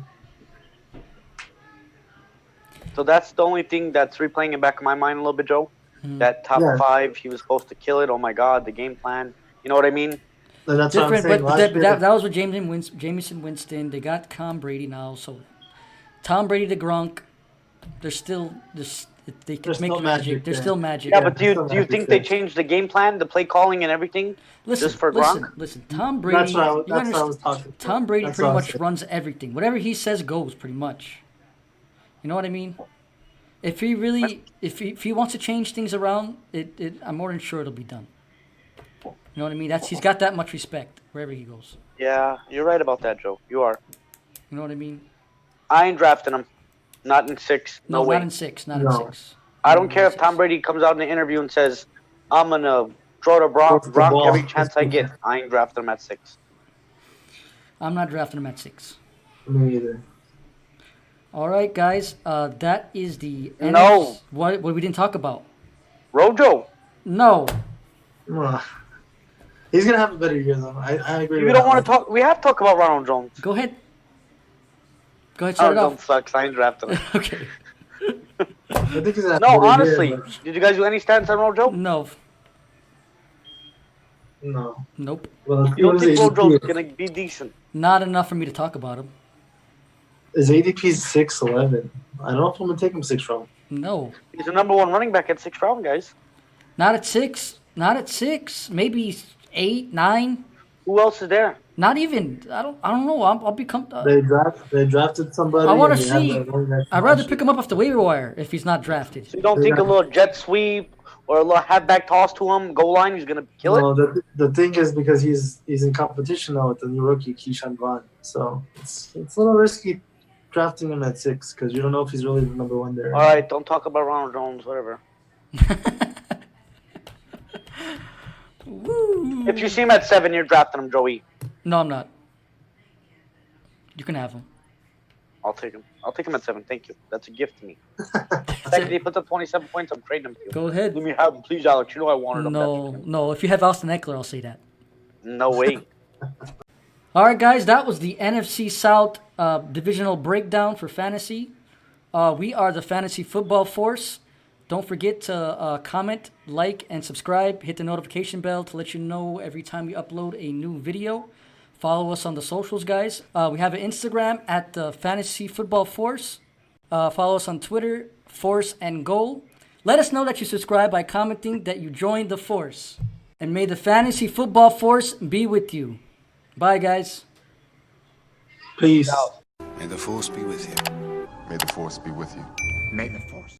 [SPEAKER 2] So that's the only thing that's replaying in back of my mind a little bit, Joe. That top 5, he was supposed to kill it. Oh my God, the game plan. You know what I mean?
[SPEAKER 3] And that's
[SPEAKER 1] Different,
[SPEAKER 3] what I'm saying.
[SPEAKER 1] but that was with Jameson Winston. They got Tom Brady now, so Tom Brady to Gronk. They could make
[SPEAKER 3] still
[SPEAKER 1] magic. There's still magic.
[SPEAKER 2] Yeah, but do you think they changed the game plan, the play calling, and everything just for Gronk?
[SPEAKER 1] Listen. Tom Brady.
[SPEAKER 3] That's what I was talking about.
[SPEAKER 1] Tom Brady pretty much runs everything. Whatever he says goes, pretty much. You know what I mean? If he wants to change things around, I'm more than sure it'll be done. You know what I mean? He's got that much respect wherever he goes.
[SPEAKER 2] Yeah, you're right about that, Joe. You are.
[SPEAKER 1] You know what I mean?
[SPEAKER 2] I ain't drafting him. Not in 6. No way.
[SPEAKER 1] Not in 6. Not in 6.
[SPEAKER 2] I don't care if Tom Brady comes out in the interview and says, I'm going to throw to Gronk every chance I get. I ain't drafting him at 6.
[SPEAKER 1] I'm not drafting him at 6.
[SPEAKER 3] Me either.
[SPEAKER 1] All right, guys. That is the...
[SPEAKER 2] No.
[SPEAKER 1] What we didn't talk about?
[SPEAKER 2] Rojo.
[SPEAKER 1] No.
[SPEAKER 3] He's going to have a better year, though. I agree with
[SPEAKER 2] You don't want to talk... We have to talk about Ronald Jones.
[SPEAKER 1] Go ahead. Start it off.
[SPEAKER 2] Jones sucks. I ain't drafting him.
[SPEAKER 1] Okay.
[SPEAKER 3] I think he's gonna have a
[SPEAKER 2] No,
[SPEAKER 3] better
[SPEAKER 2] honestly.
[SPEAKER 3] year,
[SPEAKER 2] Did you guys do any stats on Rojo?
[SPEAKER 1] No.
[SPEAKER 3] No.
[SPEAKER 1] Nope.
[SPEAKER 3] Well,
[SPEAKER 2] You don't think Rojo's going to be decent?
[SPEAKER 1] Not enough for me to talk about him.
[SPEAKER 3] His ADP's 6'11". I don't know if I'm going to take him 6th round.
[SPEAKER 1] No.
[SPEAKER 2] He's the number 1 running back at 6th round, guys.
[SPEAKER 1] Not at 6. Not at 6. Maybe 8, 9.
[SPEAKER 2] Who else is there?
[SPEAKER 1] Not even. I don't know. I'll become.
[SPEAKER 3] They drafted somebody.
[SPEAKER 1] I want to see. I'd rather pick him up off the waiver wire if he's not drafted.
[SPEAKER 2] So you don't think a little jet sweep or a little halfback toss to him, goal line, he's going to kill it?
[SPEAKER 3] No, the thing is because he's in competition now with the new rookie, Keyshawn Vaughn. So it's a little risky drafting him at 6 because you don't know if he's really the number 1 there.
[SPEAKER 2] All right, don't talk about Ronald Jones, whatever.
[SPEAKER 1] Woo.
[SPEAKER 2] If you see him at 7, you're drafting him, Joey.
[SPEAKER 1] No, I'm not. You can have him.
[SPEAKER 2] I'll take him. I'll take him at 7. Thank you. That's a gift to me. Second, he puts up 27 points. I'm trading him to you.
[SPEAKER 1] Go ahead.
[SPEAKER 2] Let me have him, please, Alex. You know I wanted him.
[SPEAKER 1] No. If you have Austin Eckler, I'll say that.
[SPEAKER 2] No way.
[SPEAKER 1] All right, guys. That was the NFC South divisional breakdown for fantasy. We are the Fantasy Football Force. Don't forget to comment, like, and subscribe. Hit the notification bell to let you know every time we upload a new video. Follow us on the socials, guys. We have an Instagram at the Fantasy Football Force. Follow us on Twitter, Force and Goal. Let us know that you subscribe by commenting that you joined the Force. And may the Fantasy Football Force be with you. Bye, guys.
[SPEAKER 3] Peace.
[SPEAKER 4] May the force be with you.
[SPEAKER 5] May the force be with you.
[SPEAKER 4] May the force.